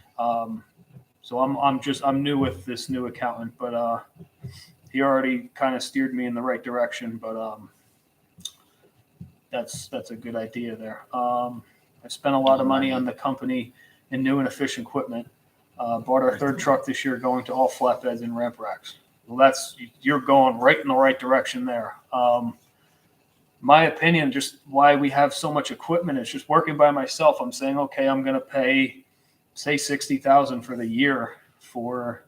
So I'm new with this new accountant, but he already kind of steered me in the right direction. But that's a good idea there. I spent a lot of money on the company in new and efficient equipment. Bought our third truck this year, going to all flatbeds and ramp racks. Well, you're going right in the right direction there. My opinion, just why we have so much equipment is just working by myself. I'm saying, okay, I'm going to pay, say, $60,000 for the year for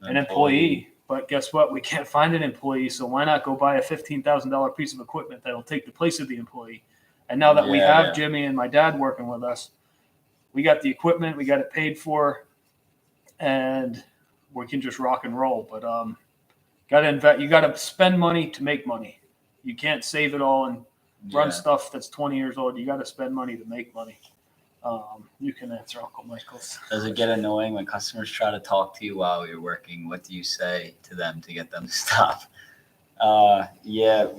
an employee. But guess what? We can't find an employee, so why not go buy a $15,000 piece of equipment that'll take the place of the employee? And now that we have Jimmy and my dad working with us, we got the equipment, we got it paid for, and we can just rock and roll. But you got to spend money to make money. You can't save it all and run stuff that's 20 years old. You got to spend money to make money. You can answer, Uncle Michael's. Does it get annoying when customers try to talk to you while you're working? What do you say to them to get them to stop?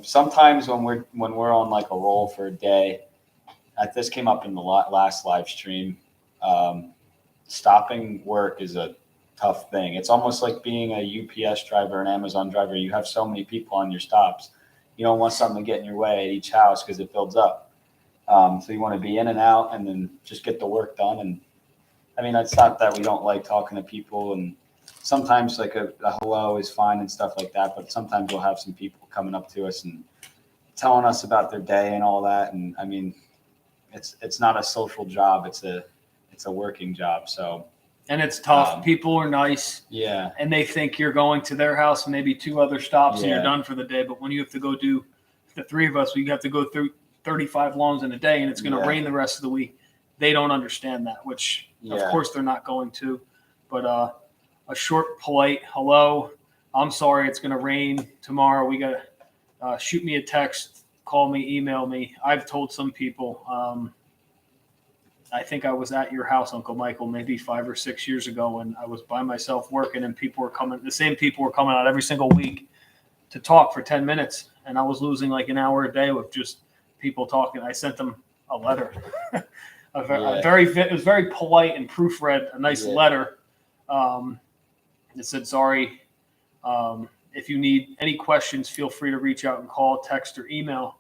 Sometimes when we're on like a roll for a day, this came up in the last live stream. Stopping work is a tough thing. It's almost like being a UPS driver, an Amazon driver. You have so many people on your stops. You don't want something to get in your way at each house because it builds up. So you want to be in and out and then just get the work done. And I mean, it's not that we don't like talking to people, and sometimes like a hello is fine and stuff like that. But sometimes we'll have some people coming up to us and telling us about their day and all that. And I mean, it's not a social job. It's a working job. So. And it's tough. People are nice. Yeah. And they think you're going to their house, maybe 2 other stops, and you're done for the day. But when you have to go do the three of us, we have to go through 35 lawns in a day, and it's going to rain the rest of the week. They don't understand that, which of course they're not going to. But a short, polite hello. I'm sorry, it's going to rain tomorrow. We got to shoot me a text, call me, email me. I've told some people. I think I was at your house, Uncle Michael, maybe 5 or 6 years ago, when I was by myself working, and people were coming. The same people were coming out every single week to talk for 10 minutes, and I was losing like an hour a day with just people talking. I sent them a letter. It was very polite and proofread, a nice letter. It said, sorry, if you need any questions, feel free to reach out and call, text, or email.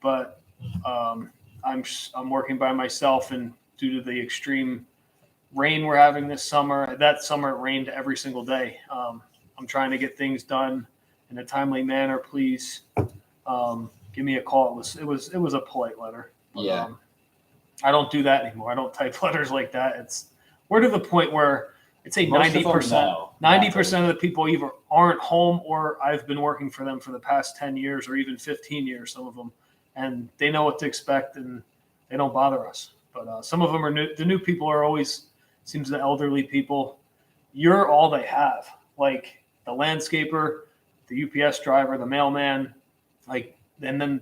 But I'm working by myself, and due to the extreme rain we're having this summer, that summer it rained every single day. I'm trying to get things done in a timely manner. Please give me a call. It was a polite letter. But, I don't do that anymore. I don't type letters like that. We're to the point where I'd say 90% of the people either aren't home, or I've been working for them for the past 10 years or even 15 years, some of them, and they know what to expect, and they don't bother us. But some of them are new. The new people are always, seems the elderly people. You're all they have, like the landscaper, the UPS driver, the mailman, and then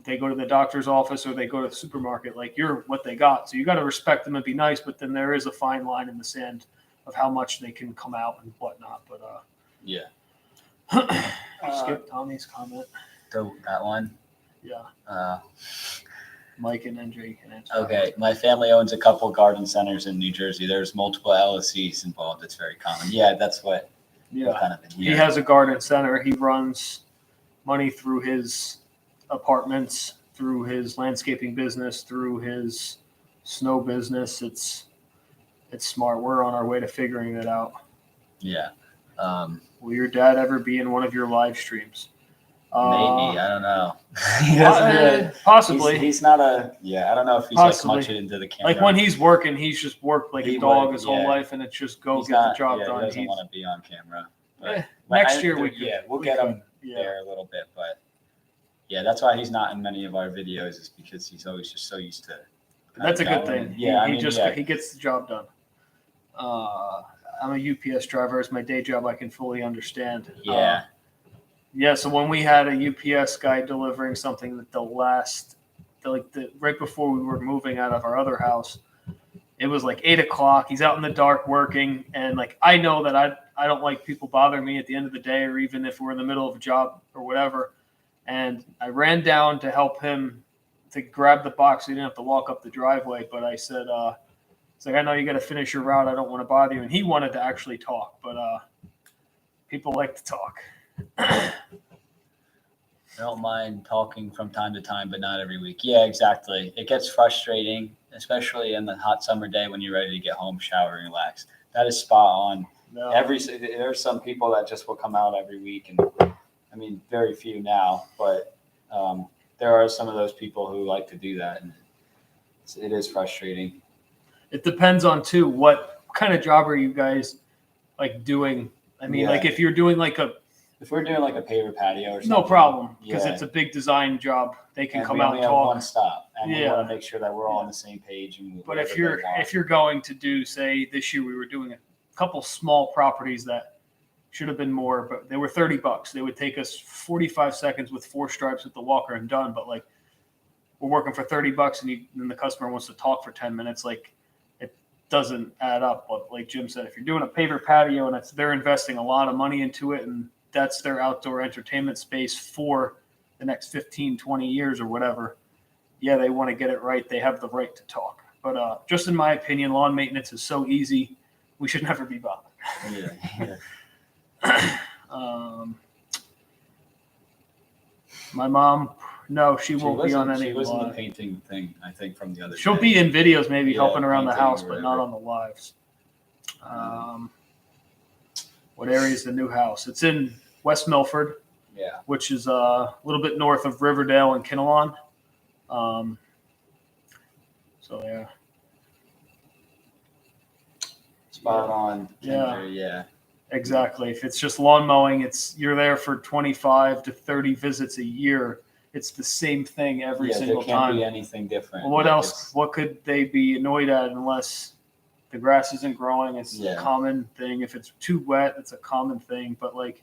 they go to the doctor's office or they go to the supermarket. Like, you're what they got. So you got to respect them and be nice, but then there is a fine line in the sand of how much they can come out and whatnot. But skip Tommy's comment. That one. Yeah. Mike and NJ can answer. Okay, my family owns a couple garden centers in New Jersey. There's multiple LLCs involved. It's very common. Yeah, that's what. Yeah. Kind of He has a garden center. He runs money through his apartments, through his landscaping business, through his snow business. It's smart. We're on our way to figuring it out. Yeah. Will your dad ever be in one of your live streams? Maybe. I don't know. He doesn't really, possibly. He's not I don't know if he's like much into the camera. Like when he's working, he's just worked like a dog his whole life, and it's just get the job done. He doesn't want to be on camera. Next year we'll get him there a little bit, but yeah, that's why he's not in many of our videos, is because he's always just so used to. That's a good thing. Yeah, he gets the job done. I'm a UPS driver. It's my day job. I can fully understand. Yeah. So when we had a UPS guy delivering something that right before we were moving out of our other house, it was like 8 o'clock. He's out in the dark working, and like I know that I don't like people bothering me at the end of the day, or even if we're in the middle of a job or whatever. And I ran down to help him to grab the box. So he didn't have to walk up the driveway. But I said, it's like, I know you got to finish your route. I don't want to bother you. And he wanted to actually talk, but people like to talk. I don't mind talking from time to time, but not every week. Yeah, exactly. It gets frustrating, especially in the hot summer day when you're ready to get home, shower, and relax. That is spot on. No. There's some people that just will come out every week, and I mean, very few now, but there are some of those people who like to do that, and it is frustrating. It depends on too what kind of job are you guys like doing. I mean, like if you're doing if we're doing like a paver patio or something, no problem, because it's a big design job. They can come out and talk. One stop, and we want to make sure that we're all on the same page. But if you're going to do, say, this year we were doing a couple small properties that should have been more, but they were $30. They would take us 45 seconds with 4 stripes with the walker and done. But like, we're working for $30, and the customer wants to talk for 10 minutes. Like, it doesn't add up. But like Jim said, if you're doing a paver patio and they're investing a lot of money into it, and that's their outdoor entertainment space for the next 15, 20 years or whatever, yeah, they want to get it right. They have the right to talk. But just in my opinion, lawn maintenance is so easy. We should never be bothered. My mom, no, she won't be on any. She was in the painting thing, I think, from the other. She'll be in videos, maybe helping around the house, but not on the lives. What area is the new house? It's in West Milford, which is a little bit north of Riverdale and Kinnelon. So yeah. Spot on. Yeah. Exactly. If it's just lawn mowing, you're there for 25 to 30 visits a year. it's the same thing every Yeah, single there can't time. be anything different. Well, what Like, else? What could they be annoyed at unless the grass isn't growing? It's Yeah. a common thing. If it's too wet, it's a common thing. But like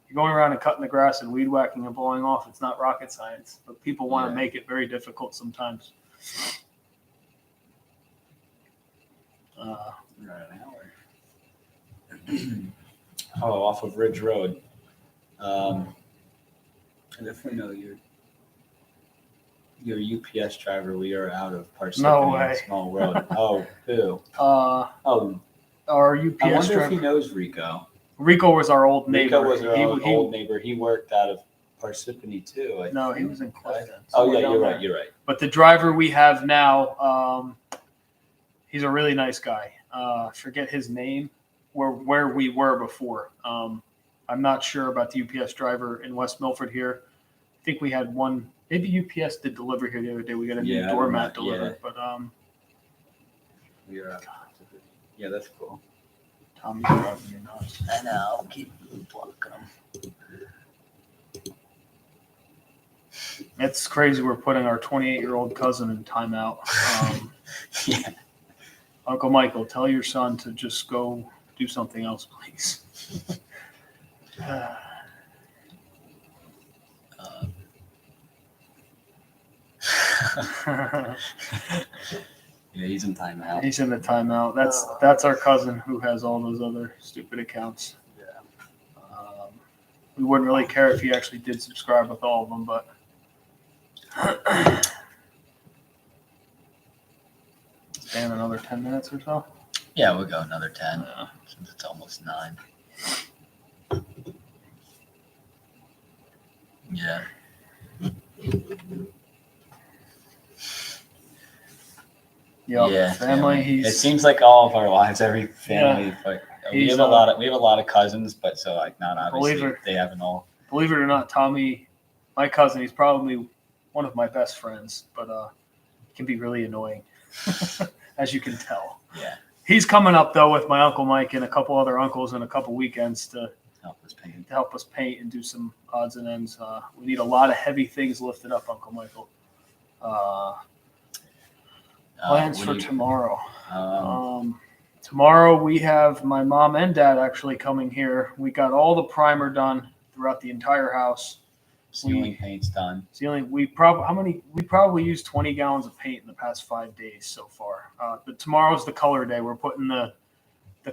you're going around and cutting the grass and weed whacking and blowing off, it's not rocket science. But people want to Yeah. make it very difficult sometimes. Right, an hour. Oh, off of Ridge Road. I definitely know your UPS driver. We are out of Parsippany No way. Small World. Oh, who? Our I UPS wonder if he driver. knows Rico. Rico was our old neighbor. Rico was our He- old neighbor. He worked out of Parsippany too. No, he was in Clifton. Oh somewhere yeah, down you're there. right. You're right. But the driver we have now, he's a really nice guy. I forget his name, where we were before. I'm not sure about the UPS driver in West Milford here. I think we had one. Maybe UPS did deliver here the other day. We got a new Yeah, doormat yeah. delivered. But We are out. Yeah, that's cool. Tommy's driving me nuts. I know. Keep blocking them. It's crazy. We're putting our 28-year-old cousin in timeout. Yeah. Uncle Michael, tell your son to just go do something else, please. Yeah, he's in timeout. He's in the timeout. That's our cousin who has all those other stupid accounts. Yeah. We wouldn't really care if he actually did subscribe with all of them, but stand another 10 minutes or so. Yeah, we'll go another 10 Yeah. since it's almost 9. Yeah. Yep. Yeah, family. It seems like all of our lives, every family. But we He's, have a lot of cousins, but so like not obviously Believe it. they haven't all. Believe it or not, Tommy, my cousin, he's probably one of my best friends, but he can be really annoying, as you can tell. Yeah. He's coming up though with my Uncle Mike and a couple other uncles and a couple weekends to help us paint and do some odds and ends. We need a lot of heavy things lifted up, Uncle Michael. Plans for tomorrow. Tomorrow we have my mom and dad actually coming here. We got all the primer done throughout the entire house. Ceiling paint's done. We probably used 20 gallons of paint in the past 5 days so far. But tomorrow's the color day. We're putting the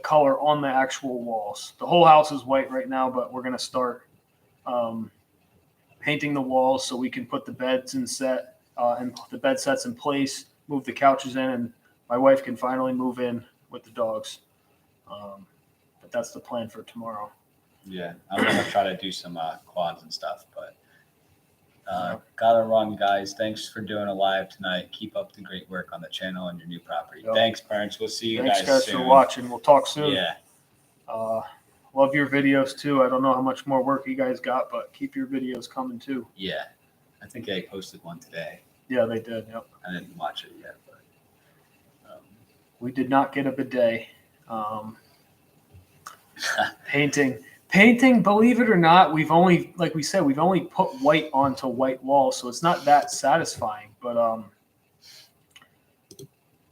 color on the actual walls. The whole house is white right now, but we're gonna start painting the walls so we can put the beds and the bed sets in place, move the couches in, and my wife can finally move in with the dogs. But that's the plan for tomorrow. Yeah, I'm gonna try to do some quads and stuff, but gotta run, guys. Thanks for doing a live tonight. Keep up the great work on the channel and your new property. Yep. Thanks, parents. We'll see you Thanks guys guys soon. for watching. We'll talk soon. Yeah, Love your videos too. I don't know how much more work you guys got, but keep your videos coming too. yeah. I think I posted one today. Yeah, they did. Yep. I didn't watch it yet, but We did not get a bidet. Painting, believe it or not, we've only put white onto white walls, so it's not that satisfying. But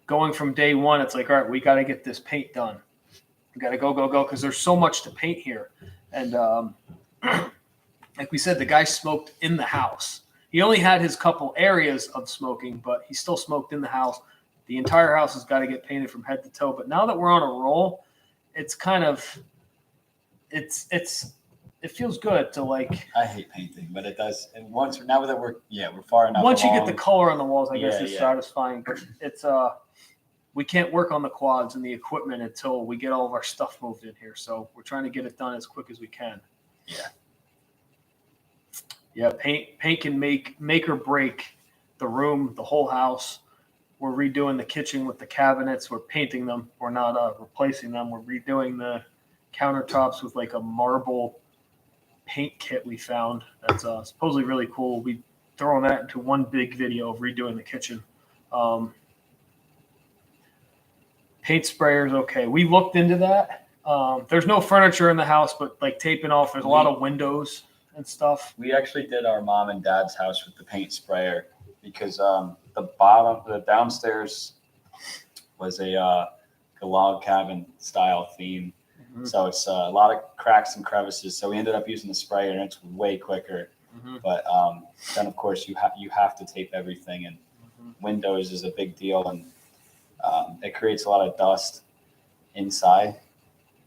going from day one, it's like, all right, we got to get this paint done. We got to go, because there's so much to paint here. And like we said, the guy smoked in the house. He only had his couple areas of smoking, but he still smoked in the house. The entire house has got to get painted from head to toe. But now that we're on a roll, it's kind of it feels good to like. I hate painting, but it does. And now that we're far enough. Once you along, get the color on the walls, I guess Yeah, it's yeah. satisfying. But it's we can't work on the quads and the equipment until we get all of our stuff moved in here. So we're trying to get it done as quick as we can. Yeah. Yeah, paint can make or break the room, the whole house. We're redoing the kitchen with the cabinets. We're painting them. We're not replacing them. We're redoing the countertops with like a marble paint kit we found. That's supposedly really cool. We'll be throwing that into one big video of redoing the kitchen. Paint sprayers, okay. We looked into that. There's no furniture in the house, but like taping off, there's a lot of windows. and stuff. We actually did our mom and dad's house with the paint sprayer because the downstairs was a log cabin style theme. Mhm. So it's a lot of cracks and crevices. So we ended up using the sprayer, and it's way quicker. Mhm. But then, of course, you have to tape everything, and windows is a big deal, and it creates a lot of dust inside.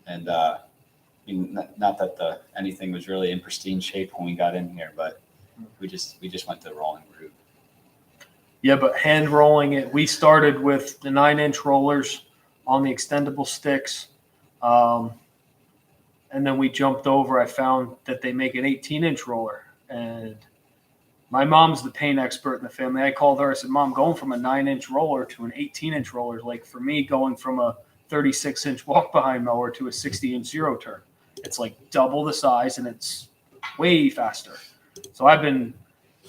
And not that anything was really in pristine shape when we got in here, but we just went the rolling route. Yeah, but hand rolling it, we started with the 9-inch rollers on the extendable sticks. And then we jumped over. I found that they make an 18-inch roller. And my mom's the paint expert in the family. I called her. I said, Mom, going from a 9-inch roller to an 18-inch roller is like for me going from a 36-inch walk-behind mower to a 60-inch zero-turn. It's like double the size, and it's way faster. So I've been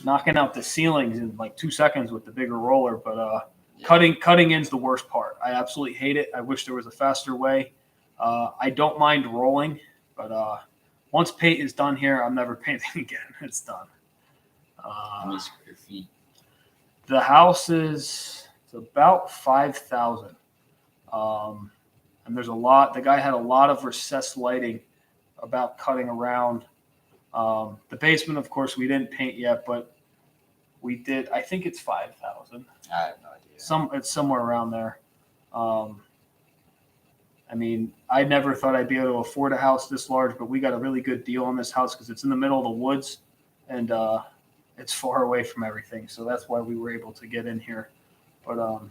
knocking out the ceilings in like 2 seconds with the bigger roller, but cutting in's the worst part. I absolutely hate it. I wish there was a faster way. I don't mind rolling, but once paint is done here, I'm never painting again. It's done. How many square feet? The house is about 5,000. And there's a lot. The guy had a lot of recessed lighting about cutting around. The basement, of course, we didn't paint yet, but we did. I think it's 5,000. I have no idea. It's somewhere around there. I mean, I never thought I'd be able to afford a house this large, but we got a really good deal on this house because it's in the middle of the woods and it's far away from everything. So that's why we were able to get in here. But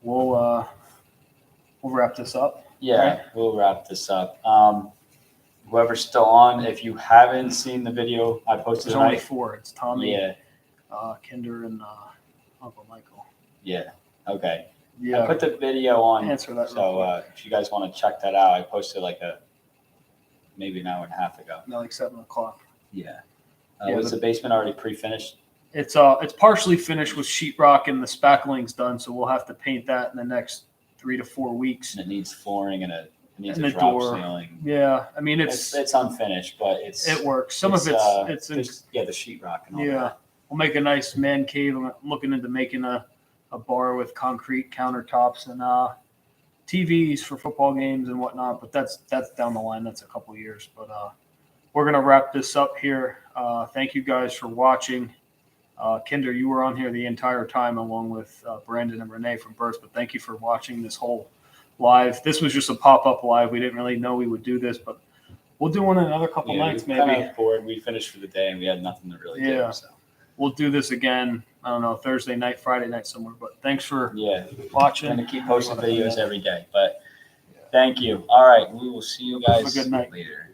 we'll wrap this up. Yeah, right? We'll wrap this up. Whoever's still on, if you haven't seen the video I posted There's only tonight, 4. It's Tommy, yeah, Kinder, and Uncle Michael. yeah, okay. I Yeah, put the video on, answer that. so if you guys want to check that out, I posted like maybe an hour and a half ago. No, like 7 o'clock. Yeah. Yeah, Was the basement already pre-finished? It's partially finished with sheetrock and the spackling's done, so we'll have to paint that in the next 3 to 4 weeks. And it needs flooring and it needs And a the drop door. ceiling. Yeah, I mean it's unfinished, but it works. Some of it's the sheetrock and all yeah. that. We'll make a nice man cave. I'm looking into making a bar with concrete countertops and TVs for football games and whatnot. But that's down the line. That's a couple years. But we're gonna wrap this up here. Thank you guys for watching. Kinder, you were on here the entire time along with Brandon and Renee from Burst. But thank you for watching this whole live. This was just a pop-up live. We didn't really know we would do this, but we'll do one in another couple nights we maybe. Kind of bored. We finished for the day and we had nothing to really do. So. We'll do this again. I don't know, Thursday night, Friday night somewhere. But thanks for watching. I'm going to keep posting videos every day. But thank you. All right. We will see you guys Have a good night. later.